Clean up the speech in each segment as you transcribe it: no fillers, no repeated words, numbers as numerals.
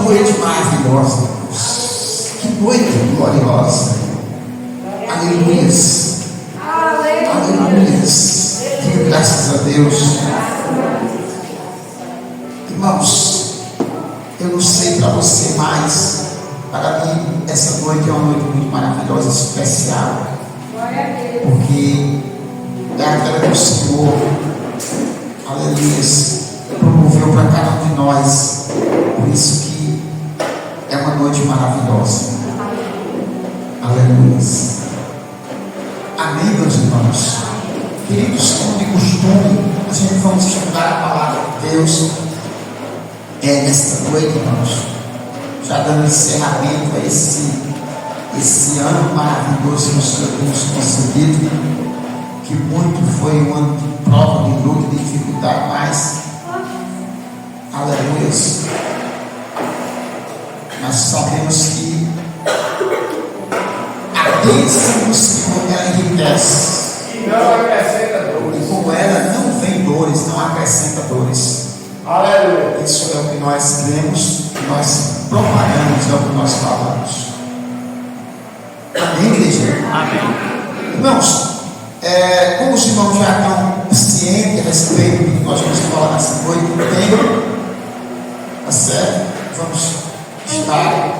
noite maravilhosa. Que noite gloriosa. Aleluias. Aleluias. Diga graças a Deus. Irmãos, eu não sei para você, mas para mim essa noite é uma noite muito maravilhosa, especial. Porque é aquela que o Senhor, aleluias, promoveu para cada um de nós. Por isso que é uma noite maravilhosa. Aleluias. Amém, meus irmãos. Queridos, como de costume, a gente vamos estudar a palavra de Deus nesta noite, irmãos. Já dando encerramento a esse ano maravilhoso que o Senhor tem nos concedido, que muito foi um ano de prova, de luta, de dificuldade, mas aleluia, nós sabemos que a bênção do Senhor ela enriquece e não acrescenta dores, e com ela não vem dores, não acrescenta dores. Aleluia. Isso é o que nós cremos, que nós propagamos, é o que nós falamos. Amém, igreja? Amém. Irmãos, como os irmãos já estão cientes a respeito do que nós vamos falar nessa noite, tá certo? Vamos estar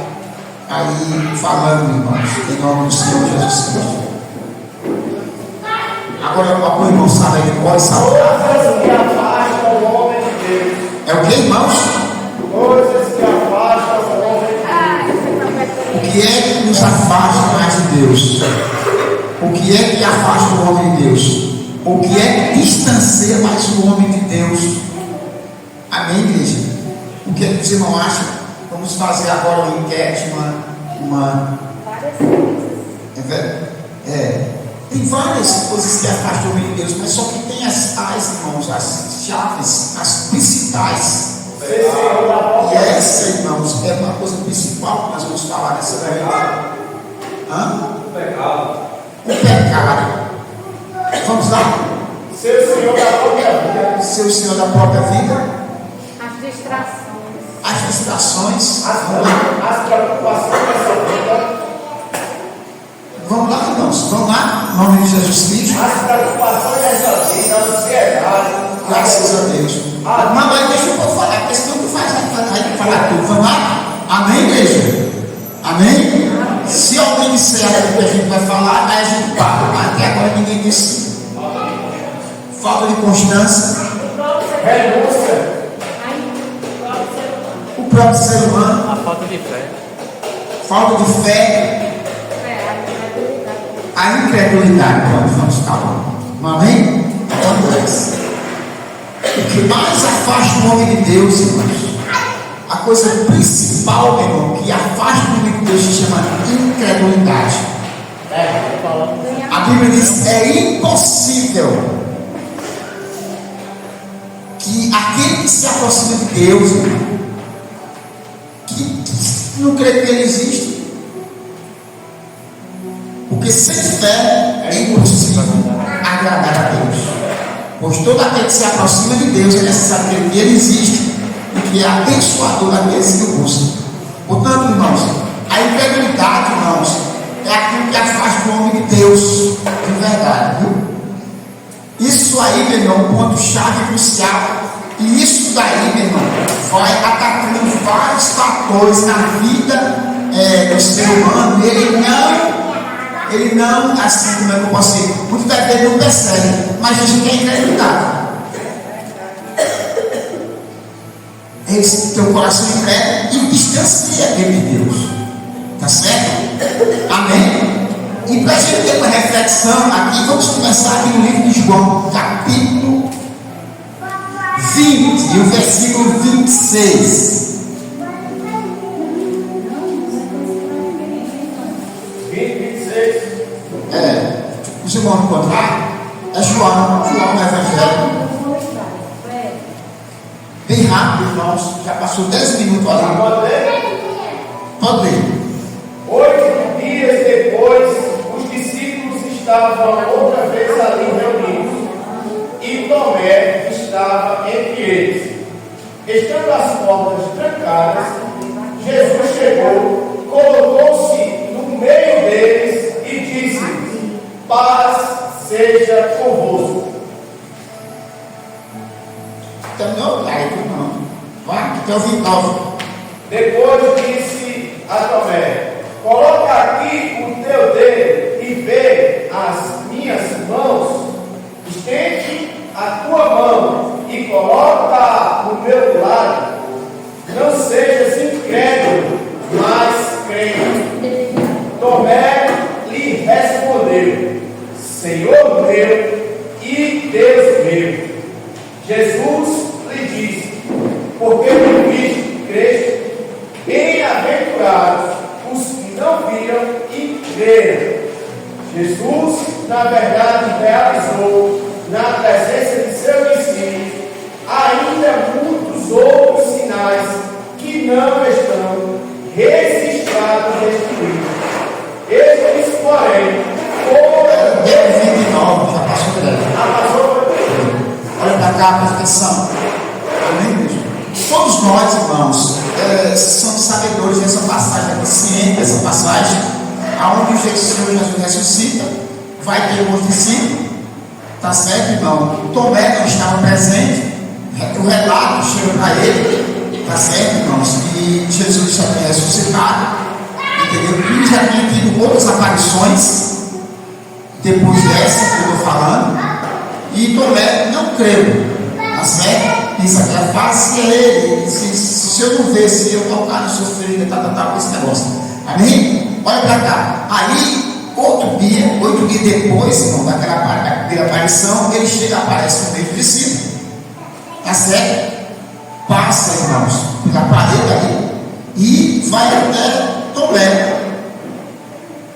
aí falando, irmãos, em nome do Senhor Jesus Cristo. Agora, o irmão sabe aí, pode saudar. Coisas que afastam o homem de Deus. É o que, irmãos? Coisas que afastam o homem de Deus. O que é que nos afasta mais de Deus? O que é que afasta o homem de Deus? O que é que distancia mais o homem de Deus? Amém, igreja? O que é que os irmãos acham? Vamos fazer agora uma enquete, tem várias coisas que afastam o homem de Deus, mas só que tem as irmãos, as chaves, as principais. E essa, irmãos, é uma coisa principal que nós vamos falar nessa noite. O pecado. O pecado. Vamos lá? Ser o Senhor da própria vida. Ser o Senhor da própria vida. As distrações. As distrações. As preocupações dessa vida. Vamos lá, irmãos. Vamos lá. Em nome de Jesus Cristo. As preocupações dessa vida, a ansiedade. Graças a Deus. Mas deixa eu falar, porque senão tu faz aí falar tudo. Vamos lá? Amém, igreja? Amém? Se alguém disser o que a gente vai falar, aí a gente para. Até agora ninguém disse. Falta de constância. Renúncia. O próprio ser humano. A falta de fé. Falta de fé. A incredulidade. Vamos falar. Amém? Vamos lá. O que mais afasta o homem de Deus, irmãos, a coisa principal, meu irmão, que afasta o homem de Deus se chama incredulidade. A Bíblia diz: é impossível que aquele que se aproxima de Deus, irmão, que não crê que Ele existe, porque sem fé é impossível agradar a Deus. Pois todo aquele que se aproxima de Deus é necessário que Ele existe e que é abençoador daqueles que o buscam. Portanto, irmãos, a incredulidade, irmãos, é aquilo que afasta o homem de Deus de verdade, viu? Isso aí, meu irmão, é um ponto-chave crucial. E isso daí, meu irmão, vai atacando vários fatores na vida do ser humano. Ele não, assim como é que eu posso dizer, muitas vezes não percebe, mas a gente é incredulidade. Esse teu coração incrédulo e distancia aquele de Deus. Tá certo? Amém? E para a gente ter uma reflexão aqui, vamos começar aqui no livro de João, capítulo 20, e o versículo 26. Os irmãos encontrar? É João Evangelho. Bem rápido, irmãos. Já passou 10 minutos ali. Pode ler. 8 dias depois, os discípulos estavam outra vez ali reunidos, e Tomé estava entre eles. Estando as portas trancadas, Jesus chegou, colocou-se no meio deles e disse: paz seja convosco. Terminou? Não. Vai, até o 29. Depois disse a Tomé: coloca aqui o teu dedo e vê as minhas mãos. Estende a tua mão e coloca no meu lado. Não sejas incrédulo, mas crente. Tomé lhe respondeu: Senhor meu e Deus meu. Jesus lhe disse: porque me viste, creste. Bem-aventurados os que não viram e creram. Jesus, na verdade, realizou, na presença de seu discípulo, ainda muitos outros sinais que não estão registrados neste livro. Estes, porém, foram... 29, já passou por ele. Olha para cá, presta atenção. Amém, mesmo? Todos nós, irmãos, somos sabedores dessa passagem, cientes dessa passagem, aonde o Senhor Jesus ressuscita, vai ter um discípulo, tá certo, irmão? Tomé não estava presente, o relato chega para ele, tá certo, irmãos? Que Jesus já tinha ressuscitado, entendeu? E já tinha tido outras aparições, depois dessa que eu estou falando, e Tomé não creu, tá certo? Pensa que a face é ele, se eu não ver, se eu tocar no seu filho, com esse negócio, amém? Olha para cá, aí, 8 dias depois, irmão, daquela primeira aparição, ele chega, aparece no meio do discípulo, tá certo? Passa, irmãos, pela parede ali, e vai até Tomé,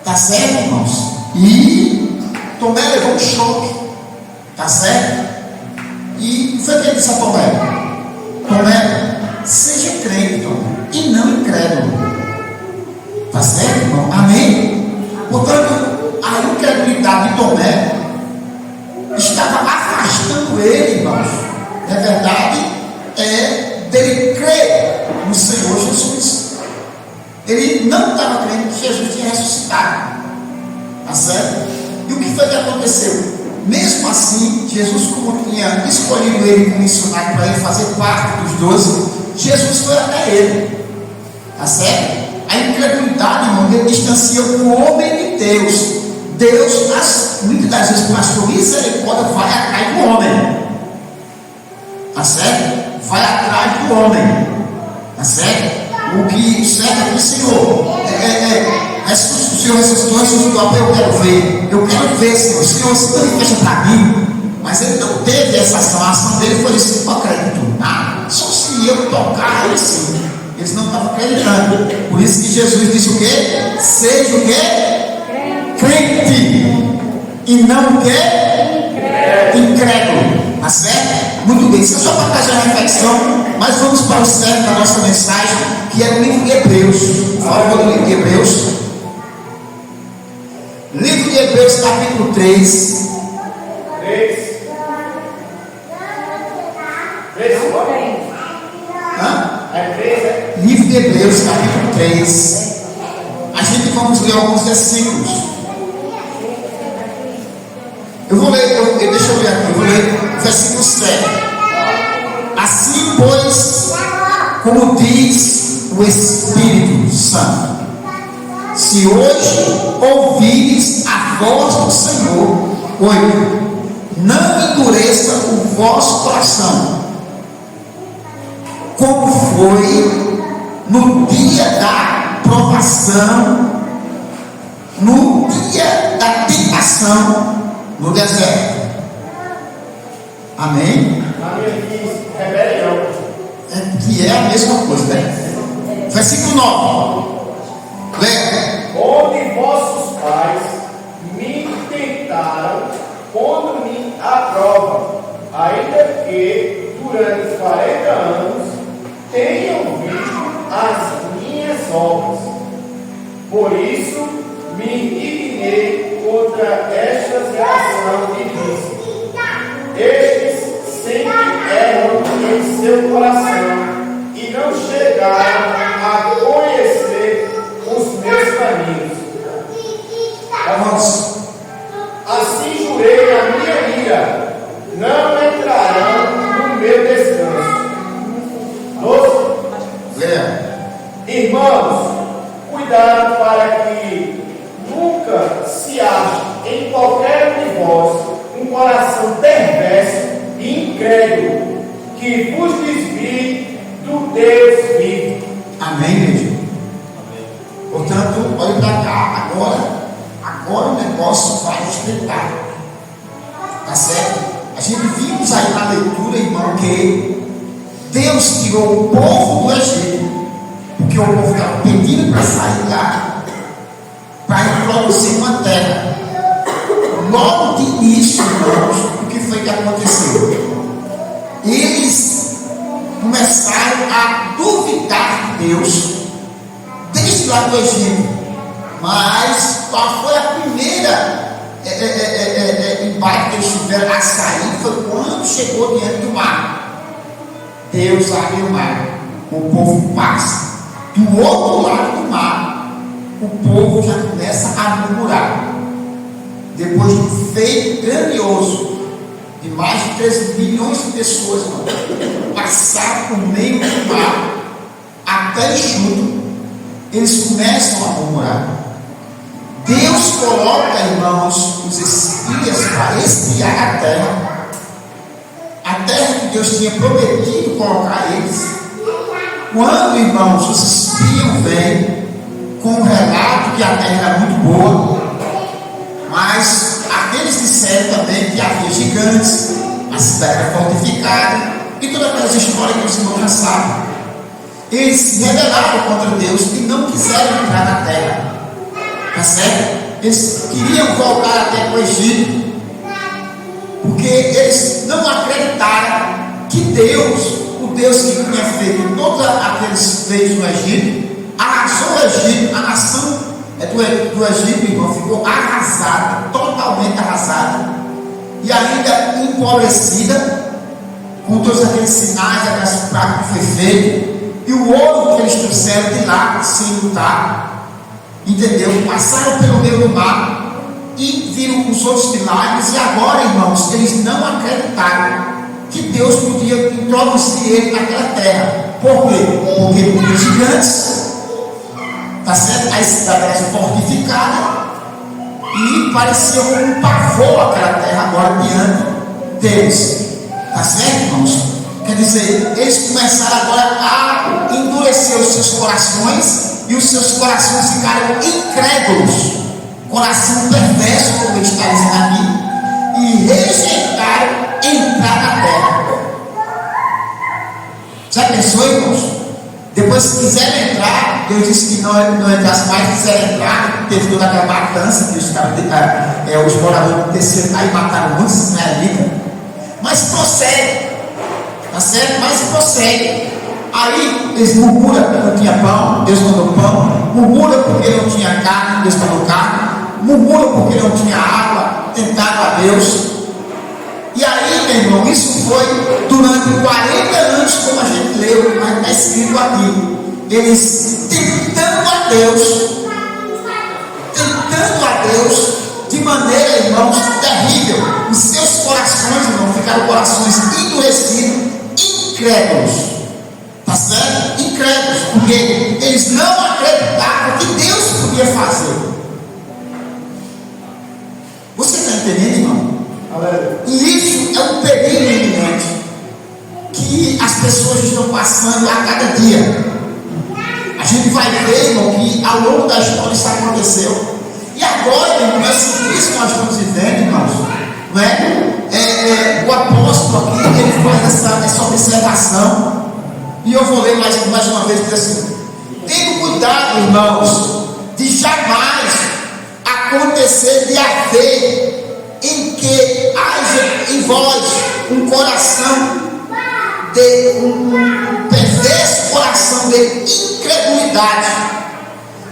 tá certo, irmãos? E Tomé levou um choque, tá certo? E foi o que ele disse a Tomé: Tomé, seja crente, Tomé, e não incrédulo. Tá certo, irmão? Amém? Portanto, a incredulidade de Tomé estava afastando ele, irmãos. Na verdade, dele crer no Senhor Jesus. Ele não estava crendo que Jesus tinha ressuscitado. Tá certo? E o que foi que aconteceu? Mesmo assim, Jesus, como tinha escolhido ele como missionário para ele fazer parte dos 12, Jesus foi até ele. Tá certo? A incredulidade, irmão, ele distancia o homem de Deus. Deus, muitas das vezes, por sua misericórdia, vai atrás do homem. Tá certo? Vai atrás do homem. Tá certo? O que certo é que o Senhor o Senhor ressuscitou, eu quero ver, Senhor. O Senhor se manifesta para mim. Mas ele não teve essa ação. A ação dele foi assim: não acredito nada. Só se eu tocar, ele sim. Eles não estavam acreditando. Por isso que Jesus disse o quê? Seja o quê? Crente. E não o quê? Incrédulo. Tá certo? Muito bem. Isso é só para fazer uma reflexão. Mas vamos para o centro da nossa mensagem, que é o livro de Hebreus. Por favor, do livro de Hebreus. Livro de Hebreus, capítulo 3. 3. Livro de Hebreus, capítulo 3. A gente vamos ler alguns versículos. Eu vou ler, deixa eu ler aqui, eu vou ler o versículo 7. Assim, pois, como diz o Espírito Santo, se hoje ouvires a voz do Senhor, 8, não endureça o vosso coração, como foi no dia da provação, no dia da tentação no deserto. Amém? Rebelião. Que é a mesma coisa, né? Versículo 9. Leia. Onde vossos pais me tentaram, pondo-me à prova, ainda que durante 40 anos tenham visto as minhas obras. Por isso me indignei contra esta geração e disse: estes sempre erram em seu coração e não chegaram a conhecer os meus caminhos. Vamos. Assim jurei a minha ira, não entrarão no meu descanso. 12. Leia. Irmãos, cuidado para que nunca se ache em qualquer de vós um coração perverso e incrédulo que vos desvie do Deus vivo. Amém, igreja? Portanto, olhe para cá. Agora o negócio vai respeitar. Tá certo? A gente vimos aí na leitura, irmão, que Deus tirou o povo do Egito, porque o povo estava pedindo para sair lá, para introduzir uma terra. Logo de início, irmãos, o que foi que aconteceu? Eles começaram a duvidar de Deus desde lá do Egito. Mas qual foi a primeira embate que eles tiveram a sair? Foi quando chegou diante do mar. Deus abriu o mar, o povo passa. Do outro lado do mar, o povo já começa a murmurar. Depois de um feito grandioso de mais de 3 milhões de pessoas, passaram por meio do mar até enxuto, eles começam a murmurar. Deus coloca, irmãos, os espias para espiar a terra que Deus tinha prometido colocar eles. Quando, irmãos, os espias vêm com um relato que a terra era muito boa, mas aqueles disseram também que havia gigantes, a cidade era fortificada, e todas aquelas histórias que os irmãos já sabem. Eles se rebelaram contra Deus e não quiseram entrar na terra. Tá certo? Eles queriam voltar até o Egito, porque eles não acreditaram que Deus, o Deus que tinha feito todos aqueles feitos no Egito, arrasou o Egito, a nação do Egito, irmão, ficou arrasada, totalmente arrasada, e ainda empobrecida, com todos aqueles sinais, aquelas pragas que foi feito, e o ouro que eles trouxeram de lá, sem lutar. Entendeu? Passaram pelo meio do mar e viram os outros milagres, e agora, irmãos, eles não acreditaram que Deus podia introduzir ele naquela terra. Por quê? Porque tinha gigantes, tá certo? A cidade era fortificada e parecia um pavor aquela terra agora diante deles, tá certo, irmãos? Quer dizer, eles começaram agora a endurecer os seus corações, e os seus corações ficaram incrédulos, coração perverso, como ele está dizendo aqui, e rejeitaram entrar na terra. Já pensou, irmãos? Depois, se quiserem entrar, Deus disse que não entrasse mais, quiseram entrar, teve toda aquela matança que os moradores do terceiro aí mataram muitos israelitas, mas prossegue, tá certo? Mas prossegue. Aí eles murmuram porque não tinha pão, Deus mandou pão, murmuram porque não tinha carne, Deus mandou carne, murmuram porque não tinha água, tentaram a Deus. E aí, meu irmão, isso foi durante 40 anos, como a gente leu, mas está escrito aqui. Eles tentando a Deus, de maneira, irmãos, terrível. Os seus corações, irmãos, ficaram corações endurecidos, incrédulos. Tá certo? Incrédulos, porque eles não acreditavam que Deus podia fazer. Você está entendendo, irmão? E isso é um perigo iminente que as pessoas estão passando a cada dia. A gente vai ver, irmão, que ao longo da história isso aconteceu. E agora, irmão, esse isso que nós estamos vivendo, irmãos, não é? O apóstolo aqui, ele faz essa observação. E eu vou ler mais uma vez, diz assim: tenham cuidado, irmãos, de jamais acontecer de haver em que haja em vós um coração um perverso coração de incredulidade,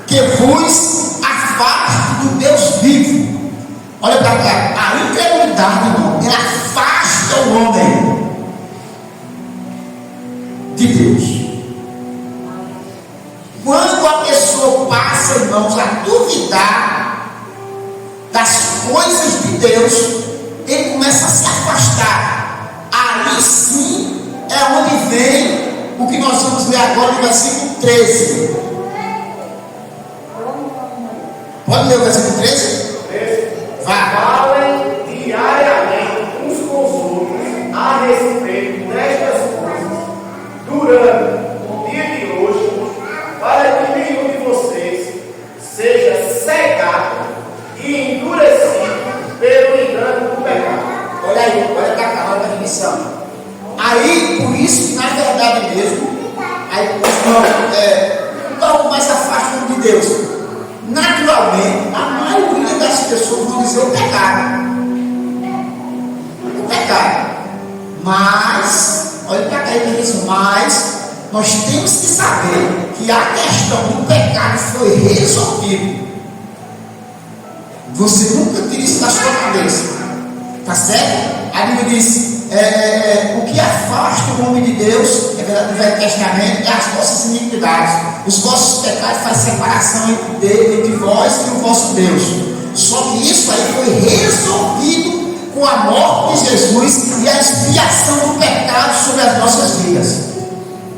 que vos afaste do Deus vivo. Olha para cá, a incredulidade, irmão, ela afasta o homem de Deus. desligar das coisas de Deus, ele começa a se afastar. Aí sim é onde vem o que nós vamos ler agora no versículo 13. Pode ler o versículo 13? Vá. Falem diariamente uns com os outros a respeito destas coisas durante o dia de hoje, para que nenhum de vocês seja cegado e endurecido pelo engano do pecado. Olha aí, olha para cá, olha para a definição. Aí, por isso que na verdade mesmo, aí não mais afastam de Deus. Naturalmente, a maioria das pessoas vão dizer o pecado. O pecado. Mas, olha para cá a definição, mas nós temos que saber que a questão do pecado foi resolvida. Você nunca tira isso da sua cabeça. Tá certo? A Bíblia diz, o que afasta o homem de Deus, é verdade, no Velho Testamento, é as vossas iniquidades. Os vossos pecados fazem separação entre vós e o vosso Deus. Só que isso aí foi resolvido com a morte de Jesus e a expiação do pecado sobre as nossas vidas.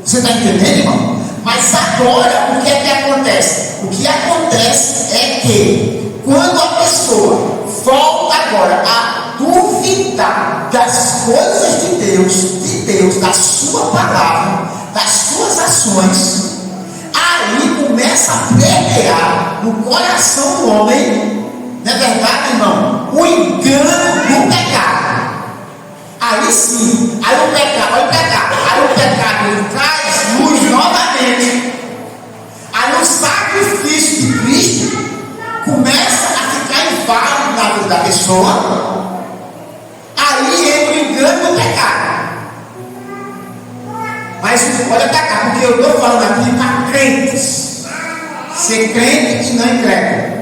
Você está entendendo, irmão? Mas agora, o que é que acontece? O que acontece é que, quando a pessoa volta agora a duvidar das coisas de Deus, da sua palavra, das suas ações, aí começa a permear no coração do homem, não é verdade, irmão? O engano do pecado. Aí sim, aí o pecado ele traz luz novamente. Aí o sacrifício de Cristo começa a ficar inválido na vida da pessoa. Aí entra o engano do pecado. Mas olha para cá, porque eu estou falando aqui para crentes. Ser crente e não incrédulo.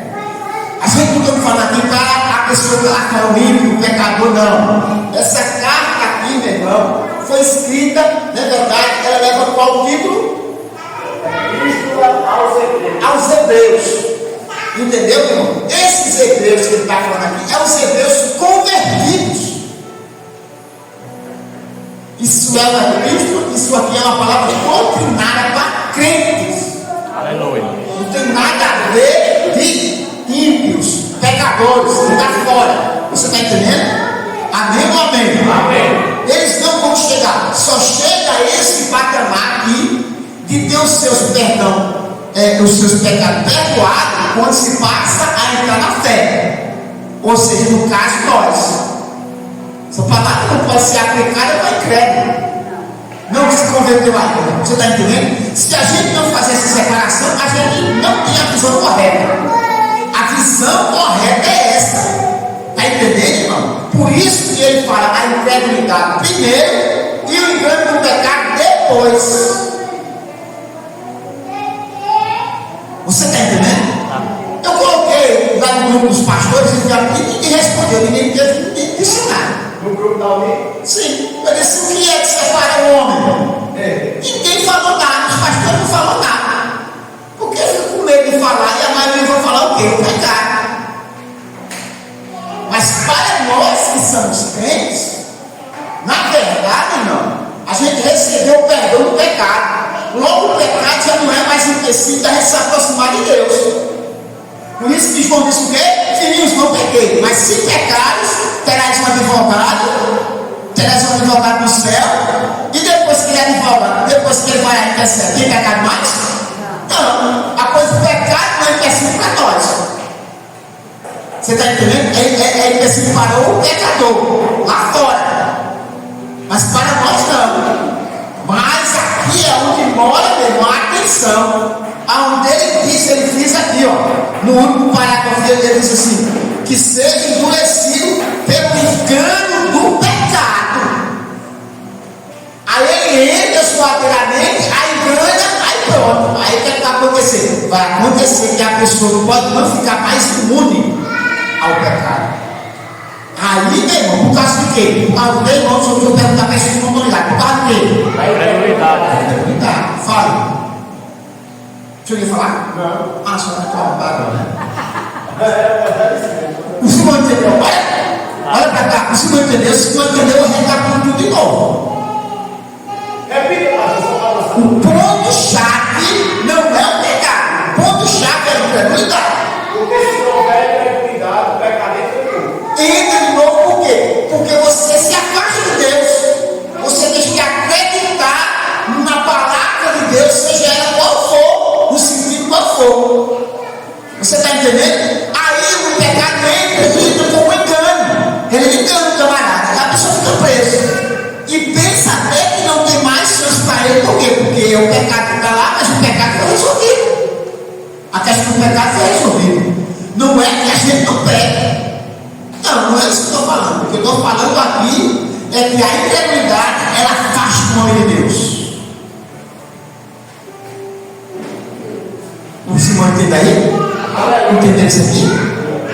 A gente não está falando aqui para a pessoa que está o ímpio, o pecador, não. Essa carta aqui, meu irmão, foi escrita, na verdade, ela leva qual título? Epístola aos Hebreus. Entendeu, irmão? Esses hebreus que ele está falando aqui, é os hebreus convertidos. Isso é uma epístola, isso aqui é uma palavra doutrinária para crentes. Aleluia. Não tem nada a ver de ímpios, pecadores, não está fora. Você está entendendo? Amém ou amém? Amém. Eles não vão chegar. Só chega esse patamar aqui de ter os seus perdão, os seus pecados perdoados quando se passa a entrar na fé. Ou seja, no caso nós. Essa palavra não pode ser aplicada para incrédulo. Não se converteu ainda. Você está entendendo? Se a gente não fazer essa separação, a gente não tem a visão correta. A visão correta é essa. Está entendendo, irmão? Por isso que ele fala a incredulidade primeiro e o engano do pecado depois. Você está entendendo? Eu coloquei lá no grupo dos pastores e ninguém respondeu, ninguém disse nada. No grupo da alguém? Sim, eu disse: o que é que separa o homem? Ninguém falou nada, os pastores não falaram nada. Porque eu fico com medo de falar e a maioria vai falar o quê? O pecado. Mas para nós que somos crentes, na verdade, irmão, a gente recebeu o perdão do pecado. Logo o pecado já não é mais empecilho da gente se aproximar de Deus. Por isso que João disse o quê? Filhinhos, não pequei, mas se pecares, terás um advogado no céu. E depois que ele é advogado, depois que ele vai à intercessão, tem pecado mais? Não, a coisa do pecado não é empecilho para nós. Você está entendendo? É empecilho para o pecador lá fora, mas para nós não. Mas aqui é onde mora, meu irmão, a atenção. Aonde ele disse, ele diz aqui, ó, no último parágrafo ele diz assim: que seja endurecido pelo engano do pecado. Aí ele entra suavemente, aí engana, aí pronto. Aí o que vai acontecer? Vai acontecer que a pessoa pode não ficar mais imune ao pecado. Aí, meu irmão, por causa de quê? Por causa do meu irmão, se eu perguntar para vocês não vão ligar. Por causa de quê? A incredulidade. Fala. Deixa eu lhe falar? Não. Ah, só na tua barba, né? O senhor entendeu? Olha para cá. O senhor entendeu? Se o senhor entendeu, eu recapitulo tudo de novo. Repita, pastor. O ponto-chave não é o pecado. O ponto-chave é a incredulidade. Porque se não houver incredulidade, o pecado entra de novo. Entra de novo por quê? Porque você se afasta de Deus. Você tem que acreditar na palavra de Deus, seja ela qual for, no sentido qual for. Você está entendendo? Aí o pecado entra como engano. Ele engana o camarada. A pessoa fica presa. E pensa até que não tem mais chance para ele. Por quê? Porque o pecado está lá, mas o pecado foi resolvido. A questão do pecado foi resolvida. Não é que a gente não peca. Não é isso que eu estou falando. O que eu estou falando aqui é que a incredulidade, ela afasta o nome de Deus. O senhor entende aí? Entendeu isso aqui?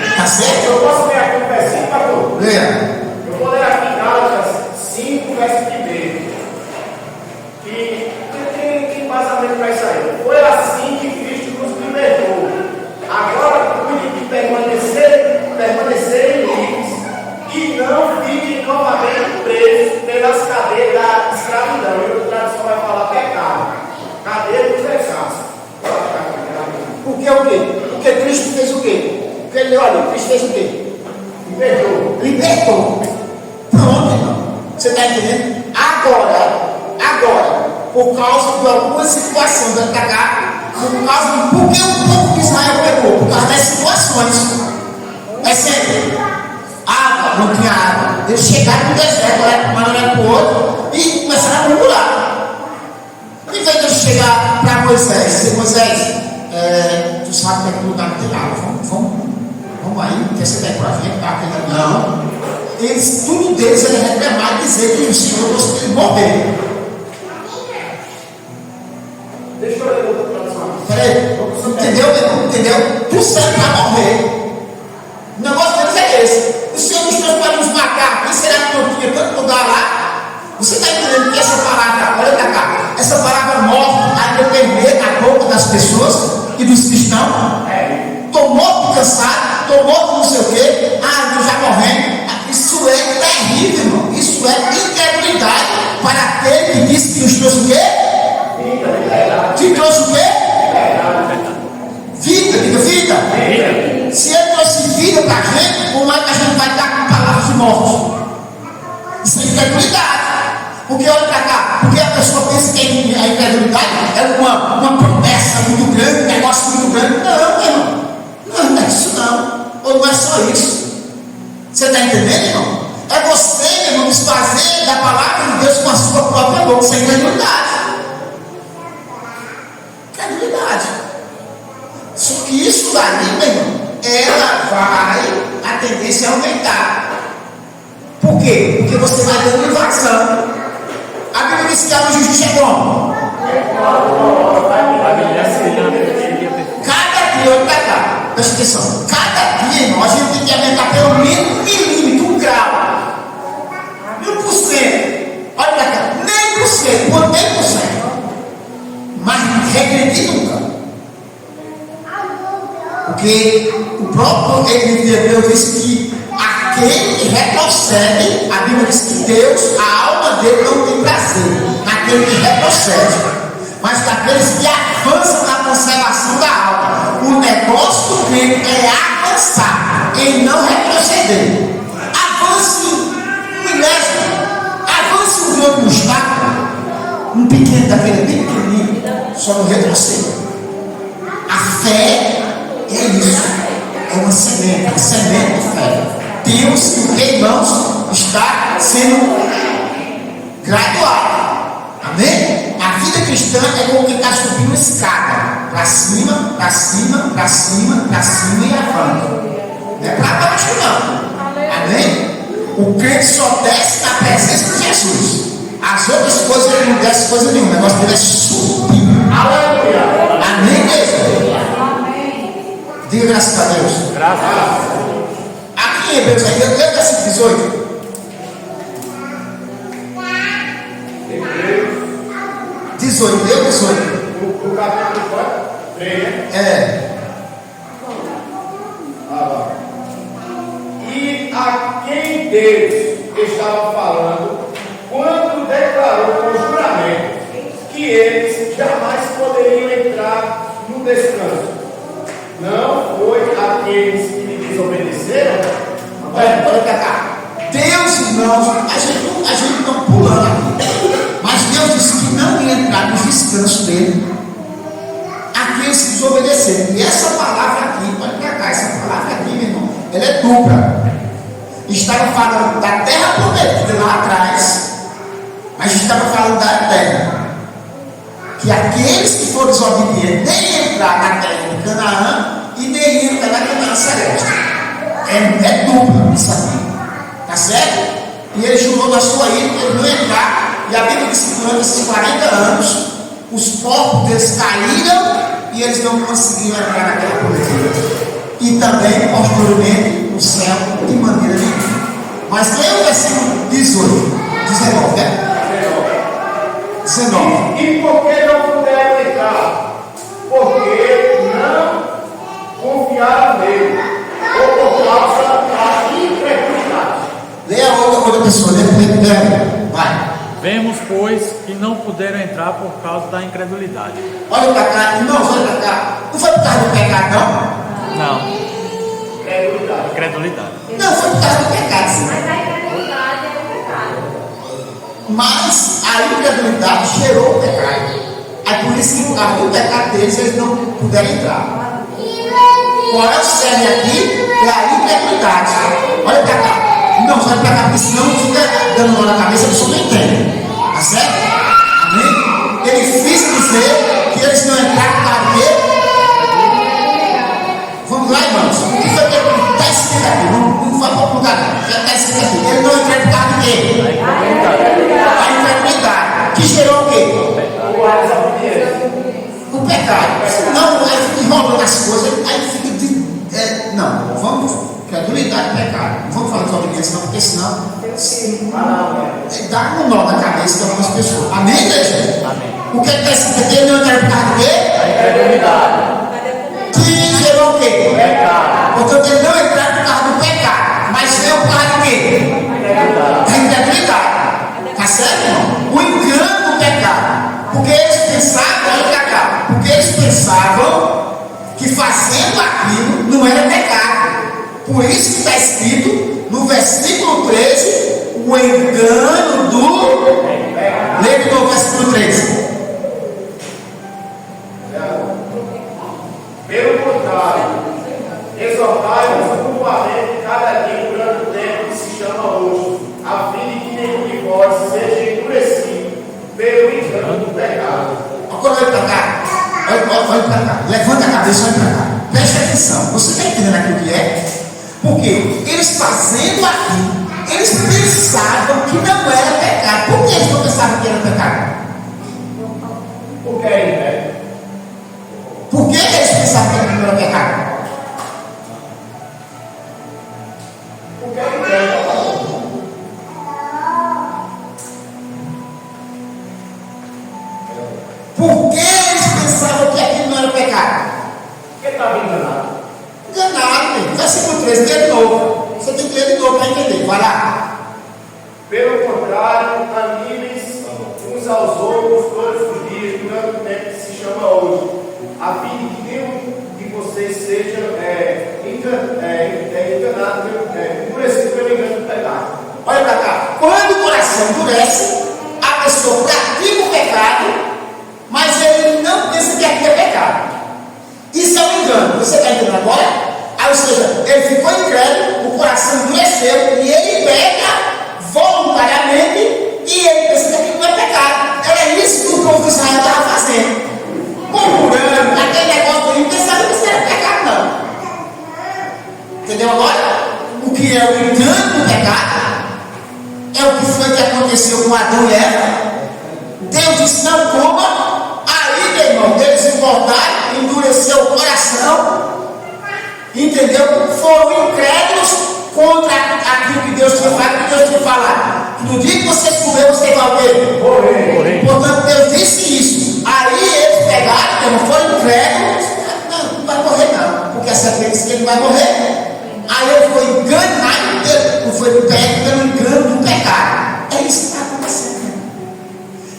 Está certo? Eu posso ler aqui um versículo, pastor? Leia. Eu vou ler aqui Gálatas 5, verso 1. Que tem embasamento para isso aí. Foi assim que Cristo nos libertou. Agora cuide de permanecerem livres e não fiquem novamente presos pelas cadeias da escravidão. E outra tradução vai falar pecado. Cadeia dos pecados. Porque o quê? Porque Cristo fez o quê? Porque ele, olha, Cristo fez o quê? Libertou. Libertou. Pronto, irmão. Você está entendendo? Agora, por causa de alguma situação da cá, porque o povo de Israel pecou? Por causa das situações. É sempre água, não tinha água. Eles chegaram no deserto, olharam para o outro e começaram a murmurar. Em vez de eu chegar para Moisés, dizer, Moisés, tu sabe que aquele lugar não tem água, vamos aí, quer você der para a gente, tá? Não. Eles, tudo deles era reclamar e dizer que o Senhor trouxe ele morrer. Deixa eu ler outra tradução. Peraí, entendeu, meu irmão? Entendeu? Tu serve para morrer. O negócio deles é esse. O Senhor nos trouxe para nos matar. Quem será que não tinha tanto lugar lá? Você está entendendo que essa palavra, olha para cá, essa palavra morre ainda permeia a boca das pessoas e dos cristãos? Estou morto, cansado, estou morto, não sei o quê. Eu já morrendo. Isso é terrível, irmão. Isso é incredulidade para aquele que disse que nos trouxe o quê? Que trouxe o quê? Vida, diga vida. Se ele trouxe vida para a gente, como é que a gente vai dar com palavras de morte? Isso é incredulidade. Porque olha para cá, porque a pessoa pensa que a incredulidade é uma promessa muito grande, um negócio muito grande. Não, irmão. Não é isso não. Ou não é só isso. Você está entendendo, irmão? É você, irmão, desfazer da palavra de Deus com a sua própria boca. Isso é incredulidade. Incredulidade. Só que isso daí, meu irmão, ela vai, a tendência é aumentar. Por quê? Porque você vai dando invasão. A Bíblia diz que a justiça é como? Cada dia, olha para cá, presta atenção. Cada dia, irmão, a gente tem que aumentar pelo menos 1 milímetro, 1 grau. 1%. Olha para cá, nem por cento, quanto 100%. Mas regredir nunca. Porque o próprio livro de Hebreus diz que aquele que retrocede, a Bíblia diz que Deus, a alma dele não tem prazer naquele que retrocede, mas daqueles que avançam na conservação da alma. O negócio do crente é avançar em não retroceder. Avance 1 milésimo, avance 1 grão de mostarda, um pequeno daquele bem pequenininho, só não retroceda. A fé é isso, é uma semente de fé. Deus, irmãos, está sendo graduado. Amém? A vida cristã é como quem está subindo uma escada. Para cima, para cima, para cima, para cima e avante. Não é para baixo, não. Amém? O crente só desce na presença de Jesus. As outras coisas ele não desce coisa nenhuma. O negócio dele é subir. Aleluia. Amém, Deus? Diga graças a Deus. Graças a Deus. Aqui em Hebreus, aí, lê o versículo 18. Hebreus. 18, lê o 18. No capítulo 3, né? É. Deus estava falando quando declarou com juramento que eles jamais poderiam entrar no descanso? Não foi aqueles que lhe desobedeceram? Olha pra cá. Deus, irmãos, a gente não pulando aqui, mas Deus disse que não ia entrar no descanso dele aqueles que desobedeceram. E essa palavra aqui, olha pra cá, essa palavra aqui, meu irmão, ela é dupla. Estava falando da terra prometida lá atrás, mas estava falando da terra. Que aqueles que foram desobedientes nem iam entrar na terra de Canaã e nem iam entrar na Canaã celeste. É dupla isso aqui. Tá certo? E ele jurou da sua ira que ele não ia entrar. E a Bíblia diz que durante esses 40 anos, os corpos deles caíram e eles não conseguiram entrar naquela prometida. E também, posteriormente, no céu, de maneira nenhuma. Mas leia o versículo 18, 19, né? 19. E por que não puderam entrar? Porque não confiaram nele, ou por causa da incredulidade. Leia outra pessoa, leia. Vai. Vemos, pois, que não puderam entrar por causa da incredulidade. Olha para cá, irmãos, olha para cá. Não foi por causa do pecado, não? Não. Incredulidade. Incredulidade. Não, foi por causa do pecado, sim. Mas a incredulidade é o pecado. Mas a incredulidade gerou o pecado. É por isso que por causa do pecado deles, eles não puderam entrar. Qual é o cerne aqui? É a incredulidade. Olha para cá. Não, olha para cá, porque senão fica dando nó na cabeça, a pessoa não entende. Tá certo? Amém? É difícil dizer que eles não entraram por causa do quê? Vamos lá, irmãos. O que foi que está escrito aqui? Não vai para o lugar, não. Já está escrito aqui. Ele não entrou por causa do quê? A incredulidade. Que gerou o quê? O pecado. Senão, aí fica enrolando as coisas, aí fica de. Não, vamos. Incredulidade e pecado. Não vamos falar de obediência, não, porque senão dá um nó na cabeça de algumas pessoas. Amém, igreja? Amém. O que está escrito aqui? Ele não entrou por causa do quê? A incredulidade. Que gerou o quê? Pecado. Portanto, ele não entrou por causa do pecado, mas veio por causa do quê? Da incredulidade. Tá certo, irmão? O engano do pecado. Porque eles pensavam, olha pra cá, porque eles pensavam que fazendo aquilo não era pecado. Por isso que está escrito no versículo 13, o engano do. Leia de novo o versículo 13. Pelo contrário, exortai-vos mutuamente cada dia durante o tempo que se chama hoje, a fim de que nenhum de vós seja endurecido pelo engano do pecado. Agora olha para cá. Olha para cá. Levanta a cabeça e olha para cá. Preste atenção. Você está entendendo aquilo que é? Porque eles fazendo aquilo, eles pensavam que não era pecado. Por que eles não pensavam que era pecado? Por que, né? Por que eles pensavam que não era pecado? Porque é engano. Por que eles pensavam que aquilo não era pecado? Porque estava enganado. Enganado, meu. Versículo 13, lê de novo. Você tem que ler de novo para entender. Vai lá. Pelo contrário, animem-se uns aos outros todos os dias, durante o tempo que se chama hoje, a fim de que nenhum de vocês seja enganado, endurecido pelo engano do pecado. Olha para cá. Quando o coração endurece, a pessoa pratica o pecado, mas ele não pensa que aquilo é pecado. Isso é um engano. Você está entendendo agora? Aí, ou seja, ele ficou incrédulo, o coração endureceu e ele peca voluntariamente e ele pensa que aquilo não é pecado. Era isso que o povo de Israel estava fazendo. Murmurando, aquele negócio ali, pensando que isso era pecado, não. Entendeu agora? O que é o engano do pecado é o que foi que aconteceu com Adão e Eva. Deus disse: não coma. Aí, meu irmão, eles engordaram, endureceu o coração. Entendeu? Foram incrédulos contra aquilo que Deus tinha falado, que Deus tinha falado. No dia que vocês comerem, vocês vão ver. Morrer. Portanto, Deus disse isso. Aí eles pegaram, não foram incrédulos. Não vai morrer não, porque a serpente disse que ele vai morrer. Aí ele foi enganado, não foi pego pelo engano do pecado. É isso que está acontecendo.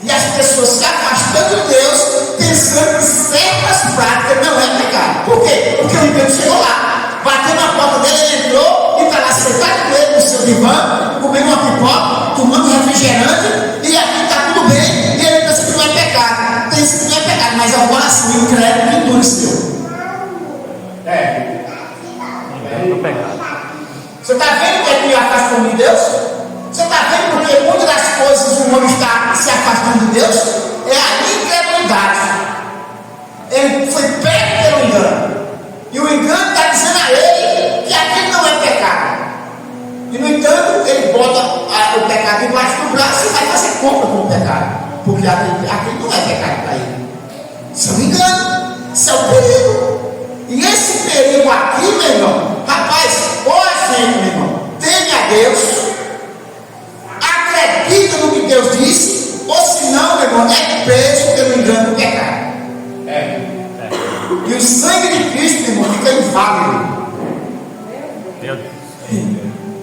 E as pessoas se afastando de Deus, pensando que certas práticas não é pecado. Por quê? Porque o engano chegou lá, bateu na porta dele, ele entrou e está lá sentado com ele no seu divã, comendo uma pipoca, tomando refrigerante, e aqui está tudo bem, e ele pensa que não é pecado. Pensa que não é pecado, mas é o coração incrédulo que endureceu. Engano do pecado. Você está vendo que é que afasta de Deus? Você está vendo porque muitas das coisas o homem está se afastando de Deus? É a incredulidade. Ele foi pego pelo engano. E o engano está dizendo a ele que aquilo não é pecado. E no entanto, ele bota o pecado embaixo do braço e vai fazer compra com o pecado. Porque aquilo não é pecado para ele. Isso é um engano. Isso é um perigo. E esse perigo aqui, meu irmão, rapaz, ou a gente, meu irmão, teme a Deus, acredita no que Deus disse, ou se não, meu irmão, é preso pelo engano do pecado. E o sangue de Cristo, meu irmão, fica inválido. Meu Deus.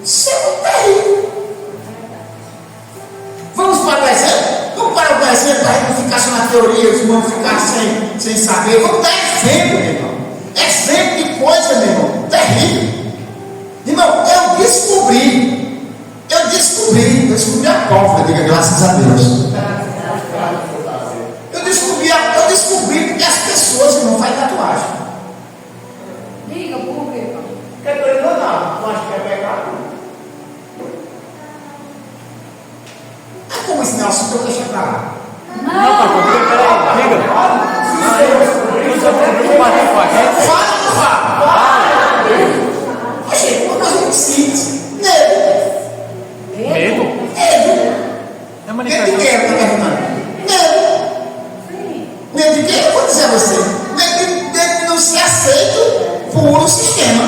Isso é muito terrível. Vamos para o exemplo? Vamos para o exemplo para não ficar só na teoria, os irmãos ficar sem saber. Vamos dar exemplo, meu irmão. Exemplo de coisa, meu irmão, terrível. Irmão, eu descobri a pólvora, diga graças a Deus. Eu descobri porque as pessoas, irmão, fazem tatuagem. Diga por quê? Quer dizer, não, não acho que é pecado. Como esse Nelson, então deixa pra lá. Não, pastor, peraí, diga. Fala. Achei uma coisa muito simples. Medo. Medo? É Medo de quê? Eu estou perguntando. Medo de quê? Eu vou dizer a você. Medo de não ser aceito por um sistema.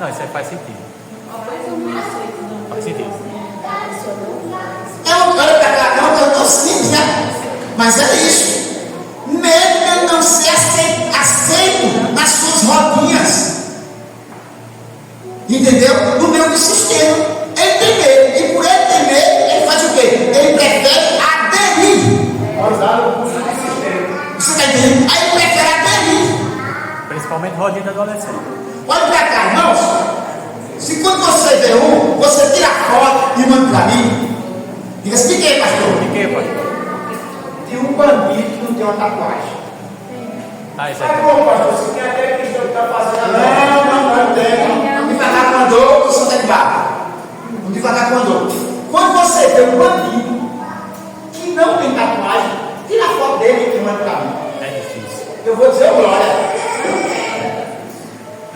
Não, isso aí faz sentido. Faz sentido. Olha pra cá, é uma coisa tão simples, né? Mas é isso. Medo de não ser aceito nas suas rodinhas. Entendeu? No meio do sistema. Ele tem medo. E por ele ter medo, ele faz o quê? Ele prefere aderir. Você está entendendo? Aí ele prefere aderir. Principalmente rodinha de adolescente. Olha pra cá, irmãos. Se quando você vê você tira a foto e manda pra mim. Diga assim, de quê, pastor? De quê, pastor? De um bandido que não tem uma tatuagem. Ah, isso Mas aí. como, pastor? Você tem até cristão que está fazendo Não tem. Vamos devagar com a dor, que você está de barro. Vamos devagar com a dor. Quando você vê um bandido que não tem tatuagem, tira a foto dele e manda pra mim. É difícil. Eu vou dizer glória.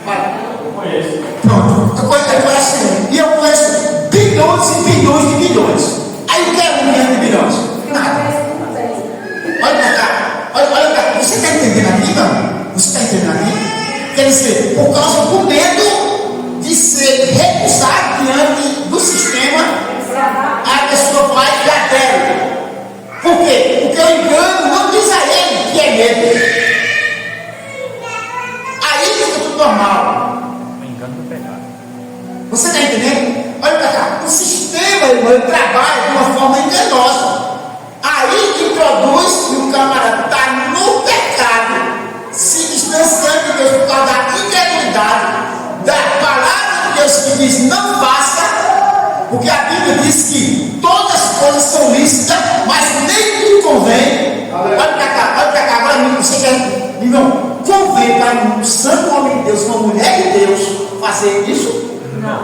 Vai. Eu conheço. Pronto. Eu conheço ele. E eu conheço bilhões e bilhões de bilhões. Aí o que é 1 milhão de bilhões? Nada. Olha pra cá. Olha pra cá. Você está entendendo aqui, não? Você está entendendo aqui? Quer dizer, por causa do medo de ser recusado diante do sistema, a pessoa vai e adere. Por quê? Porque o engano não diz a ele que é medo. Aí fica tudo normal. O engano do pecado. Você está entendendo? Olha para cá. O sistema, irmão, trabalha de uma forma enganosa. Aí introduz e o camarada está no pecado, se distanciando de Deus por causa da incredulidade, da palavra de Deus que diz não faça, porque a Bíblia diz que todas as coisas são lícitas, mas nem tudo convém. Olha para cá, agora você quer, irmão, convém para um santo homem de Deus, uma mulher de Deus, fazer isso? Não.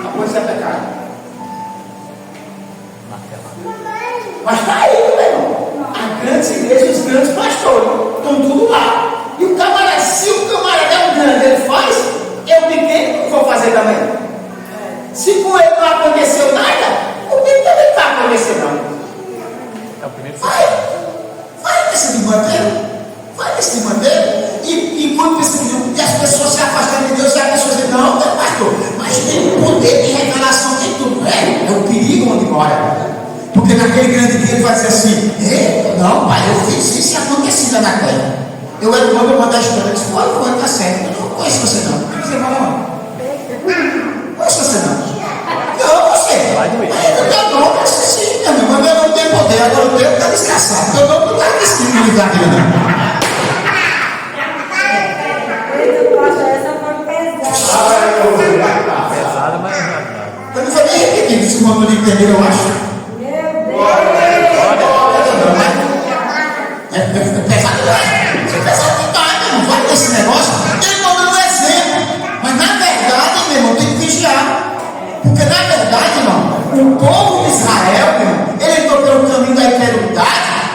A coisa é pecado. Mas está aí, meu irmão. As grandes igrejas, os grandes pastores, estão tudo lá. E o camarada, se o camarada é um grande, ele faz, eu pequeno vou fazer também. Se com ele não aconteceu nada, comigo também não vai acontecer não. É o primeiro Vai nesse de manter. Vai nesse de manter. E quando percebeu que as pessoas se afastam de Deus, e as pessoas dizem, não, pastor, mas tem poder de revelação, tem tudo. É o perigo onde mora. Porque naquele grande dia ele vai dizer assim, não, pai, eu fiz isso e aconteceu na terra. Eu era o dono, eu mandei a história, eu disse, foi, tá certo. Eu não conheço você não. Eu disse, não conheço você não.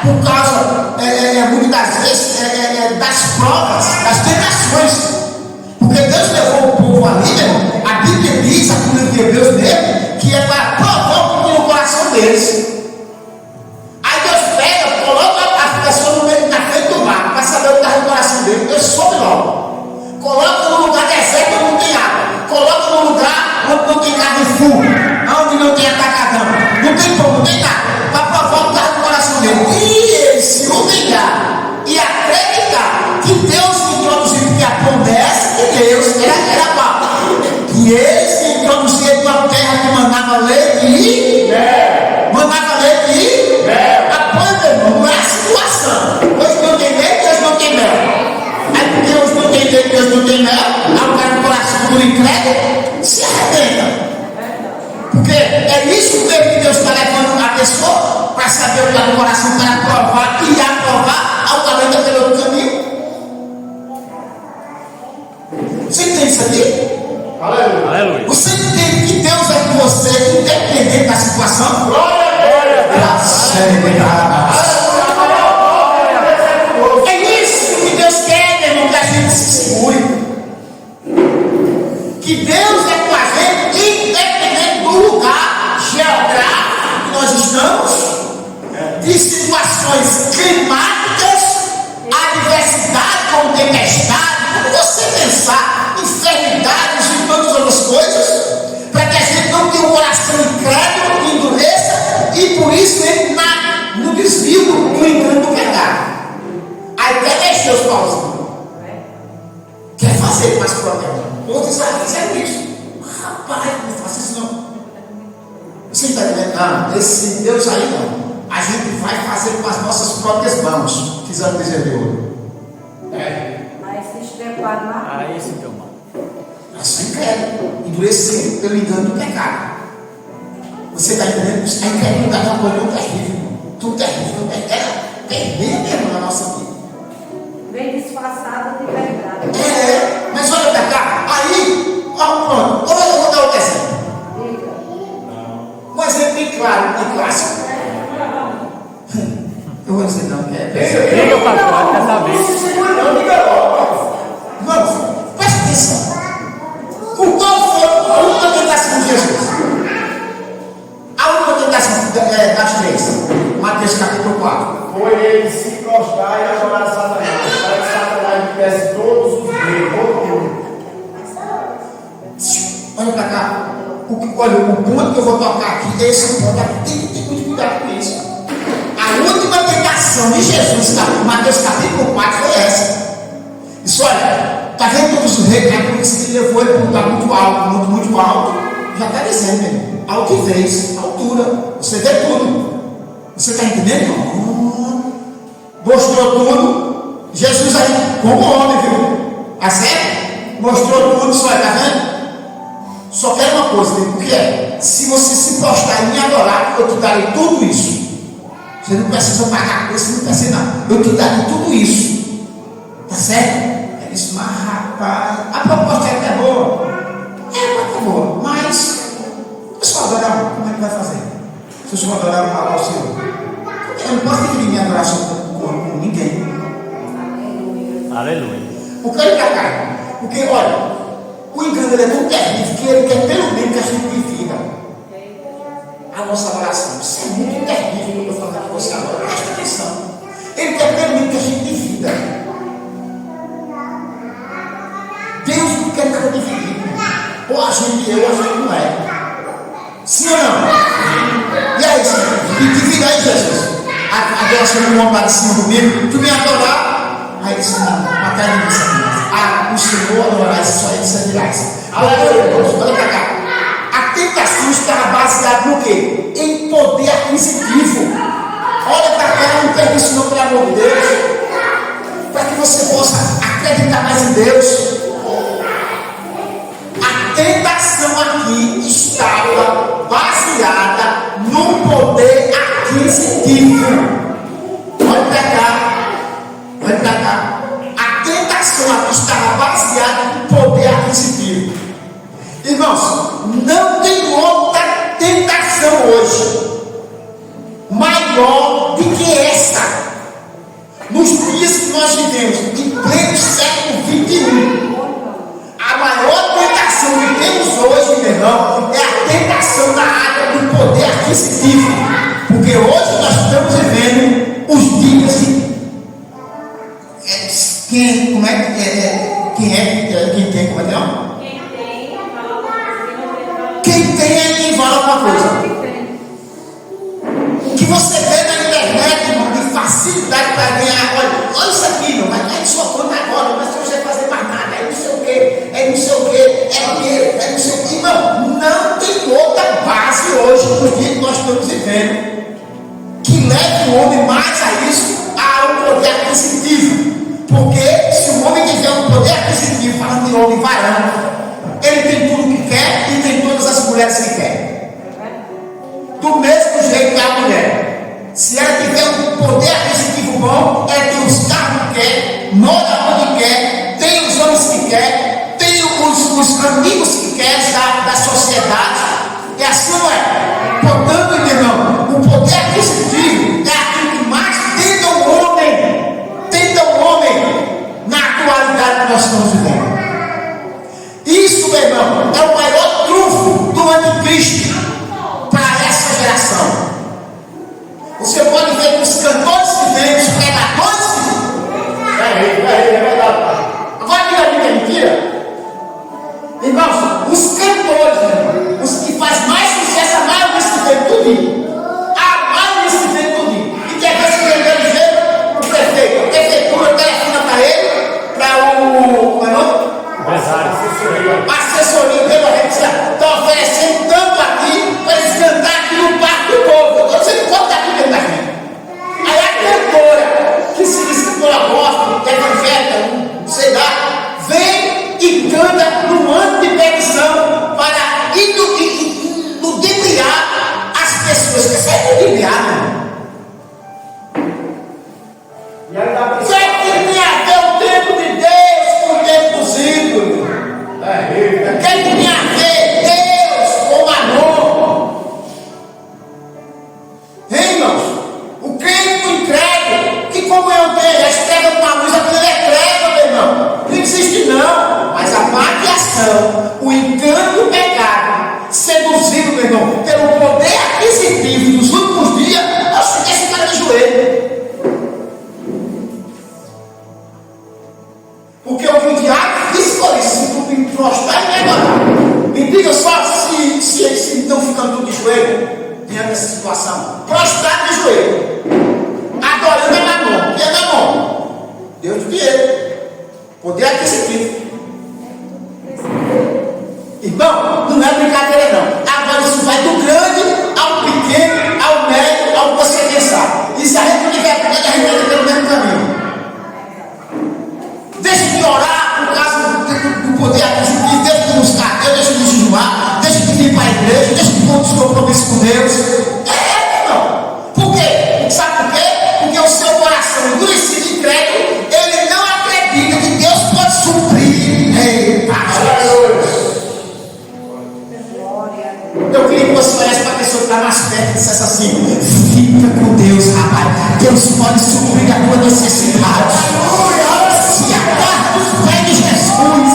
por causa, muitas das vezes, das provas, das tentações. Porque Deus levou o povo ali, meu irmão. A Bíblia diz, a Bíblia de Deus mesmo, que é para provar o coração deles. Aí Deus pega, coloca a pessoa na frente do mar, para saber o que está no coração dele. Deus sobe logo. Coloca no lugar deserto onde não tem água. Coloca no lugar onde não tem Carrefour, onde não tem atacadão, não tem pão, não tem nada, para provar o que está no coração dele. E ele se humilhar e acreditar que Deus introduziu, porque a promessa de Deus era qual? Que ele se introduzia em uma terra que mandava leite e mandava leite e apoio, meu irmão, não é a situação. Hoje não tem leite, hoje não tem mel. Aí porque hoje não tem leite, hoje não tem mel, aí o cara no coração do incrédulo se arrebenta. Porque é isso que Deus está levando a pessoa para saber o que está no coração, para provar e aprovar altamente aquele outro caminho. Você entende isso aqui? Aleluia. Você entende que Deus é com você, independente da situação? Glória a Deus. É isso que Deus quer, meu irmão, que a gente se segure. Que Deus é com a gente, independente do lugar geográfico que nós estamos, de situações climáticas, adversidade como tempestade, como você pensar, enfermidades e tantas outras coisas, para que a gente não tenha um coração incrédulo, que endureça, e por isso entre no desvio do engano do pecado. Aí quer mexer os pauzinhos, quer fazer mais problema. Outros já fizeram isso. Rapaz, não faça isso não. Você está entendendo? Não, esse Deus aí não. A gente vai fazer com as nossas próprias mãos. Fizeram dizer de ouro. Mas se estiver lá. Aí sim deu mal. É só incrédulo. Endurecido pelo engano do pecado. Você está entendendo? A incredulidade é uma coisa tão terrível. Tão terrível. É terrível mesmo na nossa vida. Vem disfarçada de verdade. Mas olha pra cá. Aí, pronto. Eu vou dar outro exemplo. Um exemplo bem claro e clássico. Eu vou dizer não, que é. Liga, pastor, quer saber. Vamos, presta atenção. O qual foi a única tentação de Jesus? A única tentação das três. Mateus capítulo 4. Foi ele se prostrar e adorar Satanás, para que Satanás lhe desse todos os reinos, todo mundo. Olha pra cá. Olha, o ponto que eu vou tocar aqui, esse ponto aqui, tem que ter muito cuidado com isso. A última tentação de Jesus, Mateus capítulo 4, foi essa. Isso, olha, está vendo todos os reis, por isso que ele levou ele para um lugar muito alto, muito alto. Já está dizendo, né? Altivez, altura, você vê tudo. Você está entendendo? Mostrou tudo. Jesus aí, como homem, viu? Tá certo? Mostrou tudo, só está vendo? Só quero uma coisa, o que é? Se você se prostrar e me adorar, eu te darei tudo isso. Você não precisa pagar coisa, você não precisa nada. Eu te darei tudo isso. Tá certo? É isso, mas rapaz, a proposta é boa. É boa, mas se eu só adorar, como é que vai fazer? Se eu só adorar ao Senhor, eu não posso dividir minha adoração com ninguém. Aleluia. O que ele cá? Porque, olha, o engano ele é tão terrível que ele quer pelo menos que a gente divida a nossa adoração. Isso é muito terrível quando eu falo com você agora. Presta atenção. Ele quer pelo menos que a gente divida. Deus não quer nada dividido. Ou a gente é, ou a gente não é. Sim ou não? E aí, Senhor? Divida aí, Jesus. A adoração de uma parte de cima comigo. Tu me adorar? Aí disse, não, matar ninguém sabe. O Senhor adorarás, só ele servirás. Olha pra cá. A tentação estava baseada no quê? Em poder aquisitivo. Olha pra cá, não perde isso não, pelo amor de Deus. Para que você possa acreditar mais em Deus. A tentação aqui estava baseada no poder aquisitivo. Olha pra cá. Olha pra cá. A tentação aqui estava baseada no poder aquisitivo. Irmãos, não tem outra tentação hoje maior do que essa. nós vivemos em pleno século XXI, a maior tentação que temos hoje, meu irmão, é a tentação da área do poder aquisitivo. Porque hoje nós estamos vivendo os dias de. Quem tem, como é que é? Quem tem é quem vale alguma coisa. O que você vê na internet, irmão, de facilidade para ganhar. Olha isso aqui, meu, vai cair sua conta agora, mas se você fazer mais nada, é não sei o quê, é não sei o quê, é não sei o quê. Irmão, não tem outra base hoje, no dia que nós estamos vivendo, que leve o homem mais a isso, a um poder aquisitivo. Porque se o homem tiver um poder aquisitivo, falando de homem varão, ele tem tudo que quer e tem todas as mulheres que quer. Do mesmo jeito que a mulher. Se ela tiver um poder aquisitivo bom, ela tem os carros que quer, mora onde quer, tem os homens que quer, tem os amigos que quer da sociedade. É assim, não é? Portanto, meu irmão, o poder aquisitivo é aquilo que mais tenta o homem na atualidade que nós estamos vivendo. Isso, meu irmão, é o maior trunfo do anticristo para essa geração. Você pode ver que os cantores que vêm, os pregadores que vêm. Agora diga a mim que é mentira. Irmãos, os cantores, os que fazem mais sucesso, a maioria se vê tudo. A maioria se vê tudo. E quer ver se ele vê o prefeito, a prefeitura telefona para ele, para o. A assessoria dele, está oferecendo tanto aqui para eles cantar aqui no Parque do Povo. Eu estou dizendo quanto está aqui dentro da gente. Aí a cantora, que se diz cantora gospel, evangélica, sei lá, vem e canta no ano de permissão para ludibriar as pessoas. Você é ludibriado. Só que tem a ver o tempo de Deus com o tempo dos ídolos. Quem tem a ver Deus com Mamon? Hein, irmãos? O crente com o incrédulo, que comunhão tem? Já escreve uma luz, aquilo é crente, meu irmão. Não existe não. Mas a maquiação, o engano do pecado, seduzido, meu irmão, pelo poder aquisitivo dos últimos dias, nós esse cara de joelho. Porque o diabo disse por isso, se tu me prostrar e me adorar. Me diga só se estão ficando tudo de joelho diante dessa situação. Prostrado de joelho. Adorando a Mamon. E a Mamon? Deus do dinheiro. Poder aquisitivo. Irmão, não é brincadeira não. Agora isso vai do grande ao pequeno, ao médio, ao que você pensar. E se a gente não tiver cuidado, a gente vai pelo mesmo caminho. Deixa de orar por causa do poder aquisitivo, deixa de buscar Deus, deixa de jejuar, deixa de vir para a igreja, deixa de pôr os compromissos com Deus. Não. Por quê? Sabe por quê? Porque o seu coração endurecido e incrédulo, ele não acredita que Deus pode suprir. Eu queria que você olhasse para a pessoa que está mais perto e dissesse assim: fica com Deus, rapaz. Deus pode suprir a tua necessidade. Se agarra nos pés de Jesus.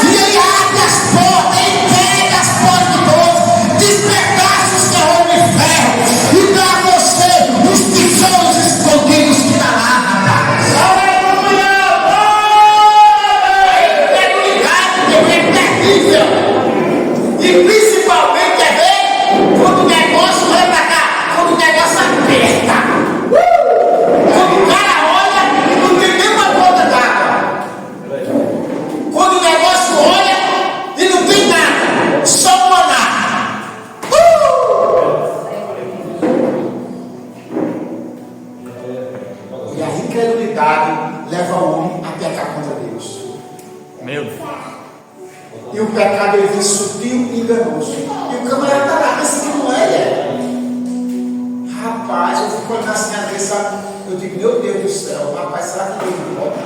E ele abre as portas, ele pega as portas de Deus, despedaça os terrores de ferro e dá a você os tesouros escondidos que está lá, rapaz. É ligado, que é terrível. E principalmente, quer ver? Quando o negócio vai para cá, quando o negócio aperta. Quando o cara olha e não tem nenhuma gota d'água. Quando o negócio olha e não tem nada, só uma nada. E a incredulidade leva o homem a pecar contra Deus. Meu Deus. E o pecado ele vem sutil e enganoso. E o camarada está lá, pensa que não é. Rapaz, eu fico olhando assim às vezes, sabe? Eu digo, meu Deus do céu, rapaz, será que Deus não pode?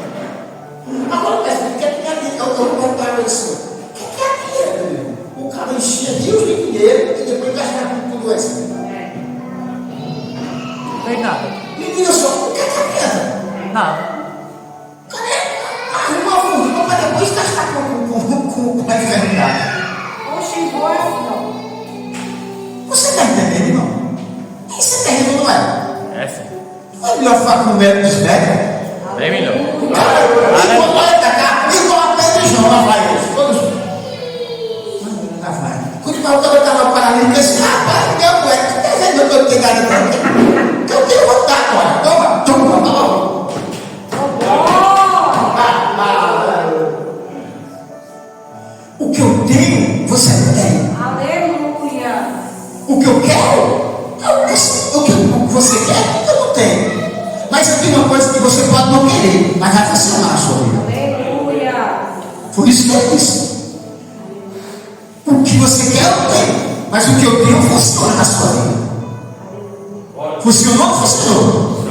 Agora eu penso, o que é que é? Eu perguntava isso. O que é aquilo? O cara enchia rios de dinheiro e depois gastava tudo isso. Não tem nada. Me diga só, o que é aquilo? Não. Arruma uma furma para depois gastar com a enfermidade. Oxe, embora, não. Você está entendendo, irmão? Isso é terrível, não é? É sim. Não é melhor falar com o médico dos médicos? Bem melhor. Quando olha pra cá, igual a Pedro e João, lá vai eles. Todos. Lá vai. Quando o cara estava paralítico, esse rapaz, meu moleque, tu tá vendo que eu tenho gado pra mim? Que eu tenho vontade agora. Toma, toma. O que eu tenho, você não tem. Aleluia. O que eu quero, o que você quer, eu não tenho. Mas eu tenho uma coisa que você pode não querer, mas vai funcionar a sua vida. Aleluia. Foi isso que eu disse. O que você quer, eu tenho. Mas o que eu tenho funciona na sua vida. Funcionou ou funcionou?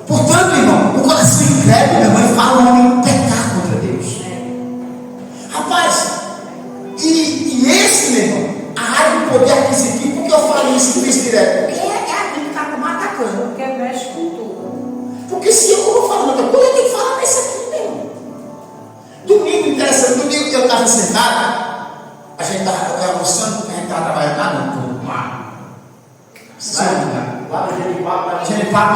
Portanto, irmão, o coração incrédulo, minha mãe, fala o homem pecar contra Deus. Rapaz, e esse, meu irmão, a área do poder aquisitivo, porque eu falo isso em vez direto? Porque é a que está como atacando. Porque mexe com tudo. Porque se eu vou falar outra coisa, eu tenho que falar nesse aqui mesmo. Domingo, interessante, domingo eu estava sentado, a gente estava almoçando, a gente estava trabalhando lá no mar. Lá no Genipapo, Genipapo,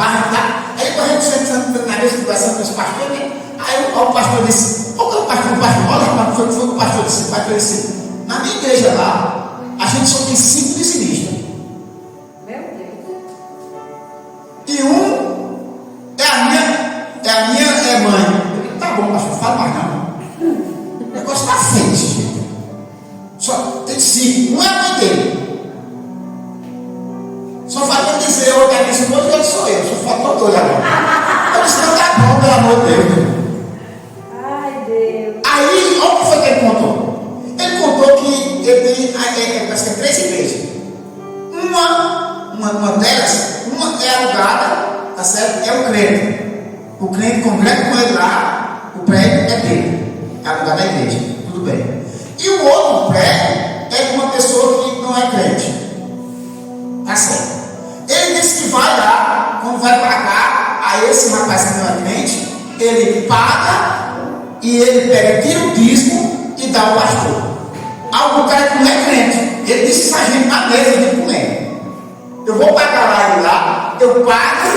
aí quando a gente sentando na mesa conversando com os pastores, né? Aí o pastor disse, olha o pastor, o pastor disse, na minha igreja lá, a gente só tem 5 dizimistas. Meu Deus. E um é a minha mãe. Eu digo, tá bom, pastor, fala mais não. O negócio está feio desse jeito. Só tem 5, não é a mãe dele. Só falta dizer, eu quero esse monte, eu sou eu. Só falta dois agora. Eu disse, não tá bom, pelo amor de Deus. Ai, Deus. Aí, olha o que foi que ele contou. Ele contou que ele tem, parece que é 3 igrejas. Uma delas, uma é alugada, tá certo? É o crente. O crente congrega com ele lá, o prédio é dele. É alugado da igreja. Tudo bem. E o outro prédio é de uma pessoa que não é crente. Tá certo. Ele disse que vai lá, quando vai pagar, a esse rapaz que não é crente, ele paga e ele pega, tira o dízimo e dá ao pastor. Algum cara que não é crente, ele disse que a gente na mesa de comer. Eu vou pagar lá ele lá, eu pago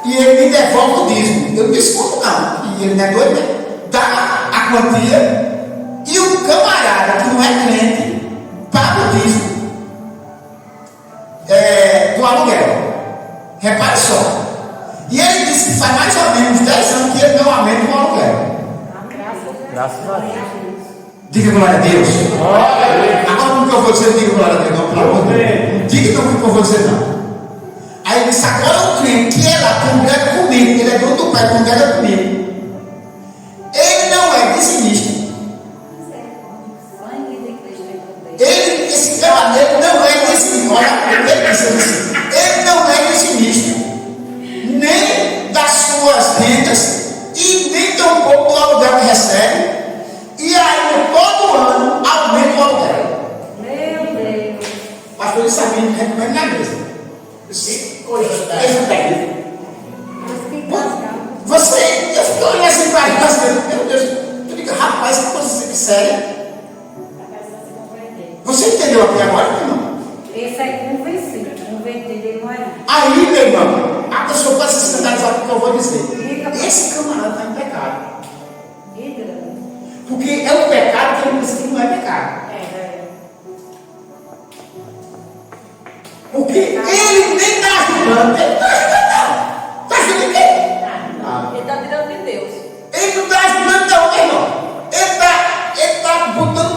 e ele me devolve o dízimo. Eu desconto não, e ele não é doido, né? Dá a quantia e o camarada que não é crente paga o dízimo do aluguel. Repare só. E ele disse que faz mais ou menos 10 anos que ele não aumenta o aluguel. Graças a Deus. Diga glória a Deus. Agora não que eu vou dizer, diga glória a Deus, não, pelo amor de Deus. Não diga não que eu vou dizer não. Aí ele disse, agora o crente que é lá, congrega comigo, ele é dono do pai, congrega comigo. Ele não é dizimista. Esse cara dele não é dizimista. Olha, ele não é dizimista, nem das suas rendas e nem tão pouco do aluguel que recebe. E aí, todo ano, aumenta o aluguel. Meu Deus. Pastor, ele sabia, não recomendo na mesa. Que coisa Esse técnico. Mas que Eu fiquei olhando assim para ele, meu Deus, eu digo, rapaz, que coisa séria. Você entendeu aqui agora, meu irmão? esse é convencido. Convertido ele não é. Aí, meu irmão, a pessoa pode se escandalizar com o que eu vou dizer. Esse camarada está em pecado. Porque é um pecado que ele pensa que não é pecado. Porque ele nem está ajudando. Ele não está ajudando, não. Está ajudando em quê? Ele está tirando de Deus. Ele não está ajudando, não, meu irmão. Ele está botando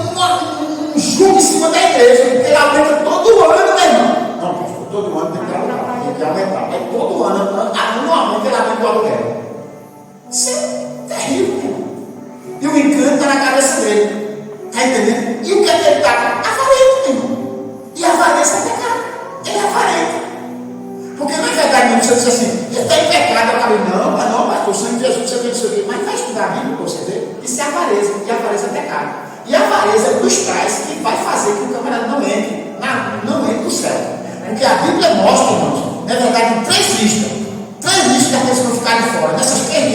um jugo em cima da igreja. Porque ele aumenta todo ano, meu irmão. Não, pastor, todo ano tem que aumentar. Tem que aumentar. É todo ano. Anualmente ele aumenta o aluguel. Isso é terrível, meu irmão. E o engano está na cabeça dele. Está entendendo? E o que é que ele está? Avarento, meu irmão. E a avareza é pecado. Ele é avarento. Porque na verdade, não precisa dizer assim, ele está em pecado. Eu falei, não, pastor, o sangue de Jesus, você isso aqui. Mas vai estudar a Bíblia para você ver. Isso é avareza. E a avareza é pecado. E a avareza é dos tais que vai fazer que o camarada não entre no céu. Porque a Bíblia mostra, irmãos, na verdade, 3 listas. 3 listas que a pessoa ficar de fora. Nessas 3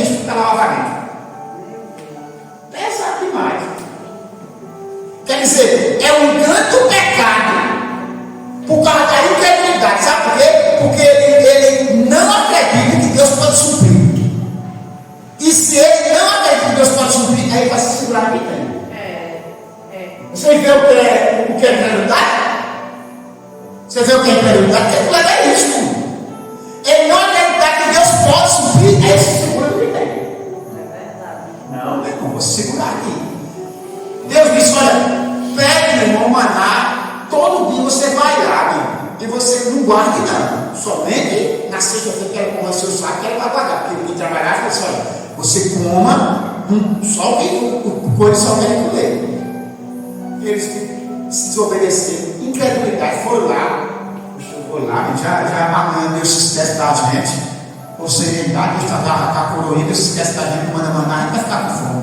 Você vê o que é incredulidade? Você vê o que é incredulidade? Tem que levar isso. Ele não acreditar que Deus pode suprir, é esse seguro que tem. Não, meu irmão, vou segurar aqui. Deus disse: olha, pegue, meu irmão, maná, todo dia você vai lá, meu irmão, e você não guarde não. Somente na sexta-feira, quero comer seu saco, quero guardar. Porque ele trabalhar, falou assim: olha, você coma só o coelho só quer comer. Eles se desobedeceram, incredulidade, foram lá, já amanhã Deus se esquece da gente, ou serenidade, Deus está com a coroinha, Deus se esquece da gente, manda mandar, a gente vai ficar com fome.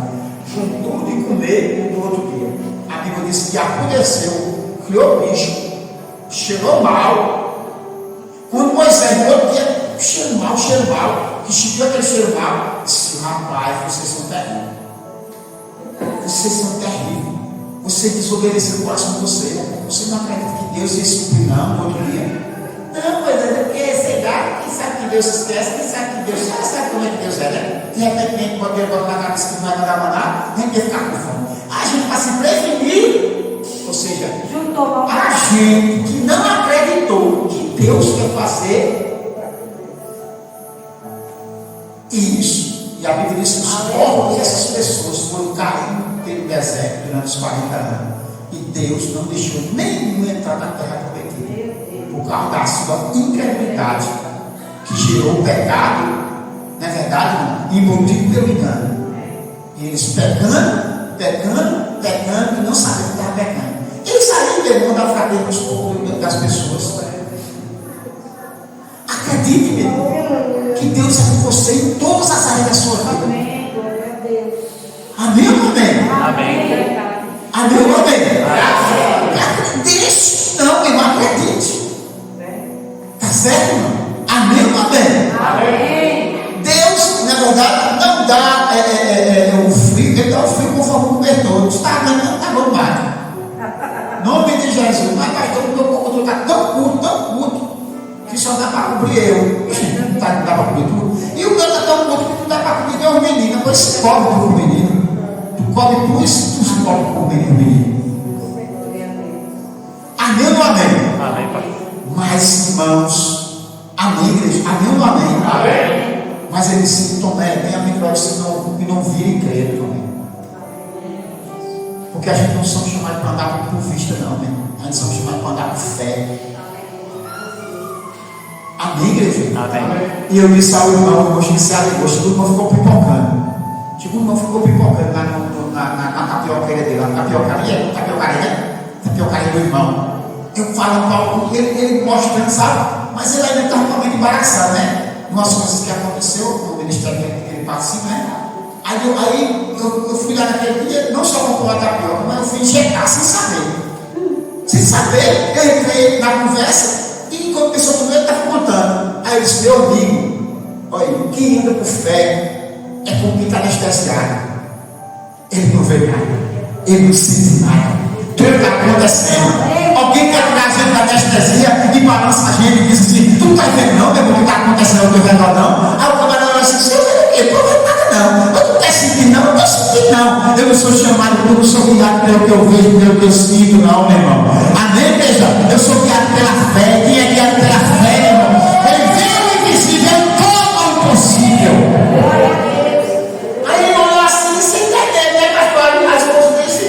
Juntou de comer no outro dia. A Bíblia diz que apodreceu, criou bicho, cheirou mal. Quando Moisés, no outro dia, cheiro mal, que chegou aquele cheiro mal, disse: rapaz, vocês são terríveis. Vocês são terríveis. Você desobedeceu o coração de você. Você não acredita que Deus ia suprir não no outro dia? Não, mas é porque esse gato, quem sabe que Deus se esquece, quem sabe que Deus sabe como é que Deus é, né? De repente a gente pode botar na cabeça que não vai mandar maná, a gente vai ficar com fome. A gente para se prevenir, ou seja, a gente que não acreditou que Deus quer fazer isso. E a Bíblia diz que os corpos dessas pessoas foram caindo pelo deserto durante os 40 anos. E Deus não deixou nenhum entrar na terra prometida. Por causa da sua incredulidade, que gerou o pecado, na verdade, embutido pelo engano. E eles pecando, e não sabiam que estavam pecando. Eles saíram demônio da fraqueza dos povos das pessoas. Acredite, meu irmão, que Deus é com você em todas as áreas da sua vida. Amém, glória a Deus. Amém ou amém? Amém. Amém ou amém? Deixe, não, meu irmão, acredite. Tá certo, irmão? Amém ou amém? Amém. Deus, na verdade, não dá o frio, ele dá o frio conforme o cobertor. Está aguentando, tá bom, pai. Nome de Jesus. Mas, pastor, o meu cobertor está tão curto, que só dá para cobrir eu. Não dá para cobrir tudo. E o meu está tão curto que não dá para cobrir nem os meninos. Depois se cobre para o menino. Tu cobre tu e tu se cobre para o menino. Amém ou amém? Amém, pai. Mas, irmãos, amém, igreja? Amém ou não amém? Amém. Mas ele disse: Tomé, bem amém para você e não vire e creia, Tomé. Porque a gente não somos chamados para andar por vista, não, né? A gente somos chamados para andar por fé. Amém, igreja? Amém. E eu disse ao irmão, que se alegrou, o irmão ficou pipocando. O irmão ficou pipocando lá na tapiocaria dele, na tapiocaria, tapiocaria do irmão. Eu falo Paulo, ele mostrando, sabe? Mas ele ainda está totalmente embaraçado, né? Umas coisas que aconteceu no ministério que ele participa, né? Aí eu fui lá naquele dia, não só comprar a tapioca, mas eu fui checar sem saber. Sem saber, eu entrei na conversa e enquanto a pessoa do meio estava contando. Aí eu disse: meu amigo, olha, quem anda por fé é como quem está anestesiado. Ele não vê nada, ele não sente nada. Tudo está acontecendo. Alguém quer tirar a gente da anestesia e balança a gente e diz assim: tu não está vendo não, meu irmão, o que está acontecendo ao teu redor não? Aí o camarada vai assim: você vê o quê? Não vê nada não. Eu não estou sentindo não, eu não estou sentindo não. Eu não sou chamado, eu não sou guiado pelo que eu vejo, pelo que eu sinto não, meu irmão. Amém, igreja? Eu sou guiado pela fé. Quem é guiado pela fé, meu irmão? Ele vê o invisível, ele toca o impossível. Aí ele olhou assim, sem entender, né, pastor? As coisas disse: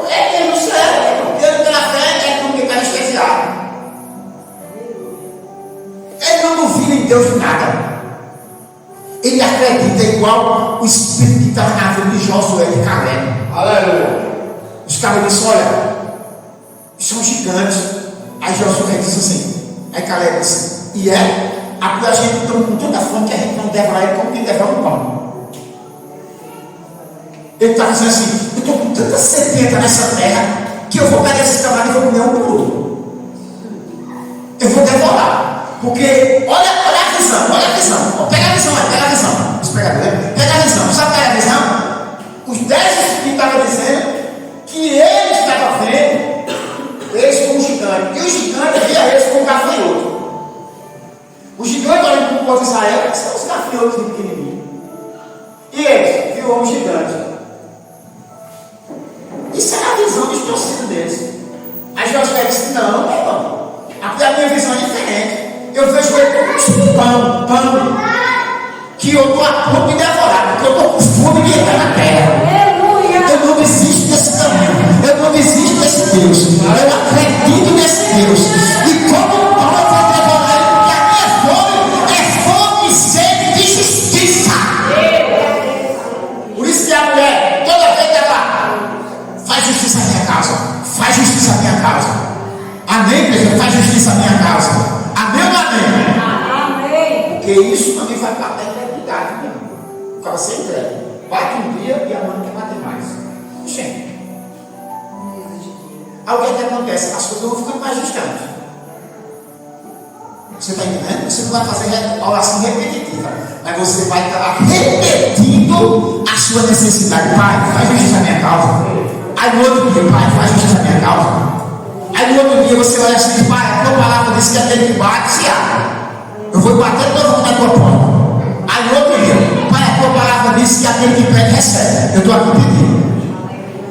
é que no céu, Deus pela fé é como que está anestesiado. Ele não duvida em Deus de nada. Ele acredita igual o espírito que estava na vida de Josué de Caleb. Aleluia. Os caras disseram: olha, são gigantes. Aí Josué disse assim, aí Caleb disse: e é? A gente está com tanta fome que a gente não devorar ele como quem devora um pão. Ele está dizendo assim: eu estou com tanta sedenta nessa terra que eu vou pegar esse camarada e vou comer um por outro. Eu vou devorar. Porque, olha a visão. Pega a visão. Os pregadores, pega a visão. Sabe pegar a visão? Os 10 que estavam dizendo que eles estavam vendo eles como gigante. E o gigante via eles como gafanhoto. O gigante olhando para o povo de Israel, que são os gafanhotos de pequenininho. E eles viram um gigante. Isso era a visão dos torcido deles. Aí Josué disse: não, meu irmão, aqui a minha visão é diferente. Eu vejo ele como pão, que eu estou a ponto de devorar, porque eu estou com fome de entrar na terra. Eu não desisto desse caminho, eu não desisto desse Deus, eu acredito nesse Deus. E como pão eu vou devorar ele, porque a minha fome é fome e sede de justiça. Por isso que a mulher, toda vez que ela faz justiça à minha causa, faz justiça à minha causa. Amém, igreja? Faz justiça à minha causa. Amém ou amém? Amém. Porque isso também vai para a eternidade, mesmo. O cara ser entregue. Bate um dia e amanhã quer bater mais. Gente. Aí o que acontece? As coisas vão ficando mais distantes. Você está entendendo? Você não vai fazer oração repetitiva, mas você vai estar repetindo a sua necessidade. Pai, faz justiça à minha causa. Aí no outro dia, pai, faz justiça à minha causa. Aí no outro dia você olha assim: pai, a tua palavra diz que aquele que bate se abre. Eu vou bater todo na tua porta. Aí no outro dia, pai, a tua palavra diz que aquele que pede recebe. Eu estou aqui pedindo.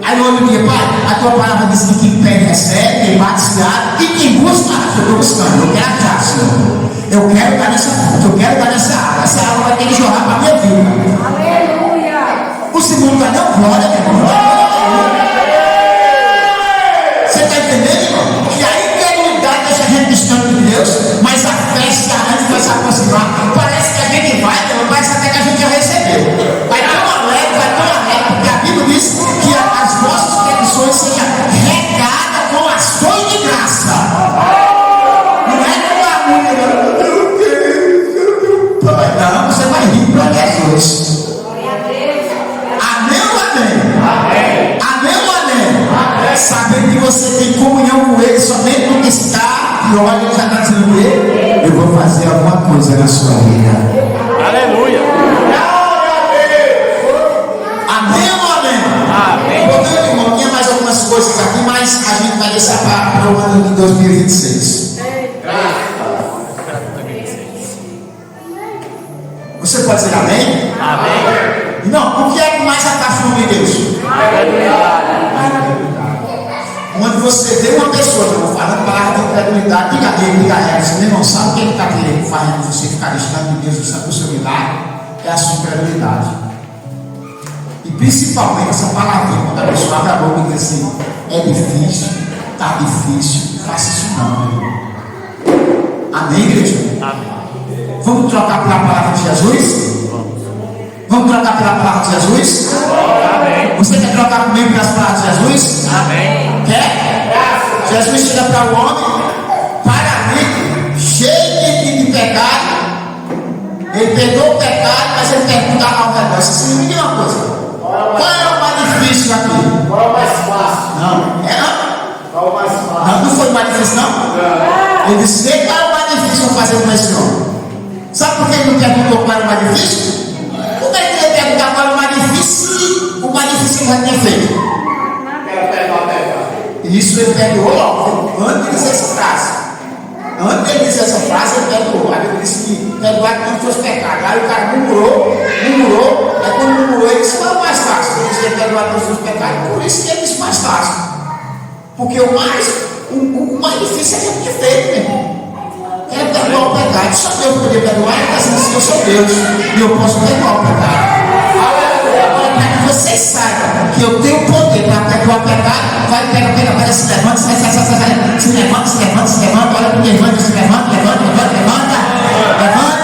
Aí no outro dia, pai, a tua palavra diz que quem pede recebe, quem bate se abre, e quem busca, eu estou buscando. Eu quero achar, Senhor. Eu quero dar nessa fonte, eu quero dar nessa água. Essa água vai ter que jorrar para a minha vida. Aleluia. O segundo vai dar glória, meu irmão. Você está entendendo, irmão? Que a incredulidade deixa a gente distante de Deus, mas a fé se arranja vai se aproximar. Parece que a gente vai, parece até que a gente já recebeu. Vai tão alegre, porque a Bíblia diz que as vossas petições sejam regadas com ações de graça. Não é com barulho, não. Meu Deus, não, você vai rir para Jesus. Amém ou amém? Amém ou amém? Sabendo que você tem comunhão com Ele somente no que está, e olha, Ele já está dizendo: eu vou fazer alguma coisa na sua vida. Aleluia. Amém ou amém? Amém. Portanto, irmão, tinha mais algumas coisas aqui, mas a gente vai deixar para o ano de 2026. Você pode dizer amém? Amém. Não, o que é que mais afasta o nome de Deus? Quando você vê uma pessoa, não falando palavra de incredulidade, diga a ele, diga a ela, você não sabe o que ele está querendo fazendo você ficar distante de Deus do seu milagre, é a sua incredulidade. E principalmente essa palavrinha, quando a pessoa abre a boca e diz assim: é difícil, está difícil, não faça isso não, meu irmão. Amém, igreja? Amém. Vamos trocar pela palavra de Jesus? Vamos trocar pela palavra de Jesus? Amém. Você quer trocar comigo pelas palavras de Jesus? Amém. Quer? Jesus chega para o homem paralítico, cheio de pecado. Ele pegou o pecado, mas ele pergunta ao redor: se me diga uma coisa, qual é o mais difícil aqui? Qual é o mais fácil? Não, é não? Qual é o mais fácil? Não foi o mais difícil, não? Ele disse: qual é o mais difícil para fazer com esse homem? Sabe por que ele não perguntou qual era o mais difícil? Como é que ele ia perguntar qual era o mais difícil? O mais difícil ele já tinha feito. Isso ele perdoou logo, antes de dizer essa frase. Antes de ele dizer essa frase, ele perdoou. A Bíblia disse que perdoar todos os seus pecados. Aí o cara murmurou. Aí quando murmurou, ele disse: qual é o mais fácil? Ele disse: perdoar todos os seus pecados. Por isso que ele disse mais fácil. Porque o mais difícil é que ele tinha feito, meu irmão. É perdoar o pecado. Só Deus poderia perdoar. Ele está dizendo assim: eu sou Deus e eu posso perdoar o pecado. Agora, para que vocês saibam que eu tenho poder para perdoar o pecado, vai, pega, se levanta, se levanta, olha para o levanta, se levanta,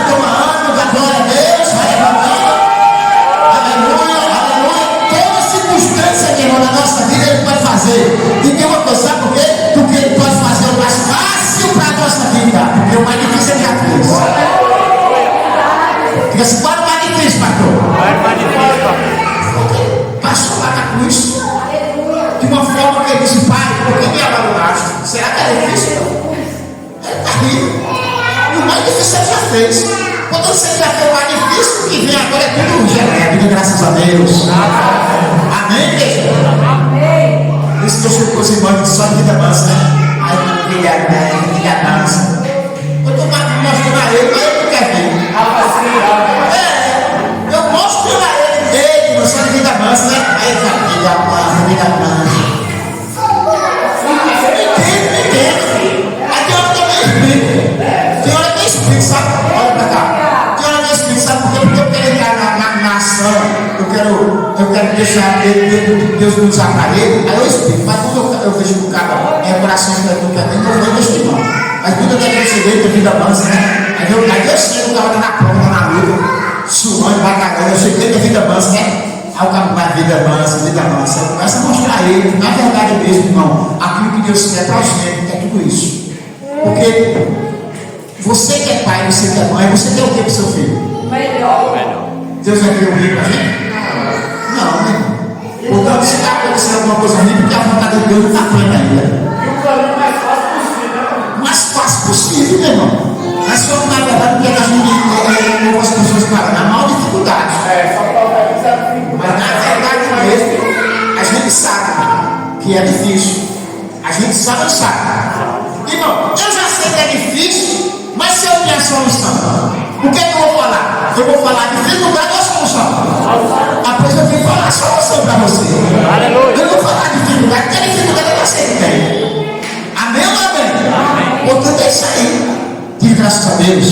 toma ânimo, dá glória a Deus, vai levantando, aleluia, toda circunstância, meu irmão, na nossa vida Ele pode fazer. E tem uma coisa, sabe por quê? Porque Ele pode fazer o mais fácil para a nossa vida, porque o mais difícil Ele já fez. Diga assim: qual é o mais difícil, pastor? Qual é o mais difícil, pastor? Passou lá na cruz de uma forma que ele disse: pai, por que me abandonaste? Será que é difícil? É terrível. E o mais difícil ele já fez. Quando você já fez o mais difícil, o que vem agora é tudo genérico, graças a Deus. Amém, igreja? Amém. Por isso que eu chego com os irmãos de só de vida mansa, né? Aí filha mansa. Eu estou mostrando a ele, mas ele não quer ver. Eu mostro a ele, não só de vida mansa, né? Aí ele fala: vida mansa. eu quero deixar Deus me usar para ele, aí eu explico. Mas quando eu vejo que o cara é coração que eu quero, eu vou investir não. Mas muita gente receber, tem vida mansa, né? Aí eu chego, o cara tá na prova, na luta, suando, batalhando, eu cheguei tem vida mansa, né? Aí o cara vai vida mansa. Eu começo a mostrar a ele, na verdade mesmo, irmão, aquilo que Deus quer pra gente, é tudo isso. Porque você que é pai, você que é mãe, você quer o que pro seu filho? Melhor. Deus vai querer o bem pra gente? Não, né? Portanto, se está acontecendo alguma coisa ruim, porque a vontade de Deus não está plena ainda. E o caminho mais fácil possível, né? Mais fácil possível, meu irmão. Mas só que na verdade, porque a gente ouve as pessoas falando, na maior dificuldade. Só para organizar a dificuldade. Mas na verdade mesmo, a gente sabe que é difícil. A gente sabe. Irmão, eu já sei que é difícil, mas se eu tenho a solução, o que é que eu vou falar? Eu vou falar dificuldade ou solução? Depois eu vim falar a solução para você. Aleluia. Eu não vou falar dificuldade, porque a dificuldade é você que tem. Amém ou não amém? Portanto é isso aí. Diga graças a Deus.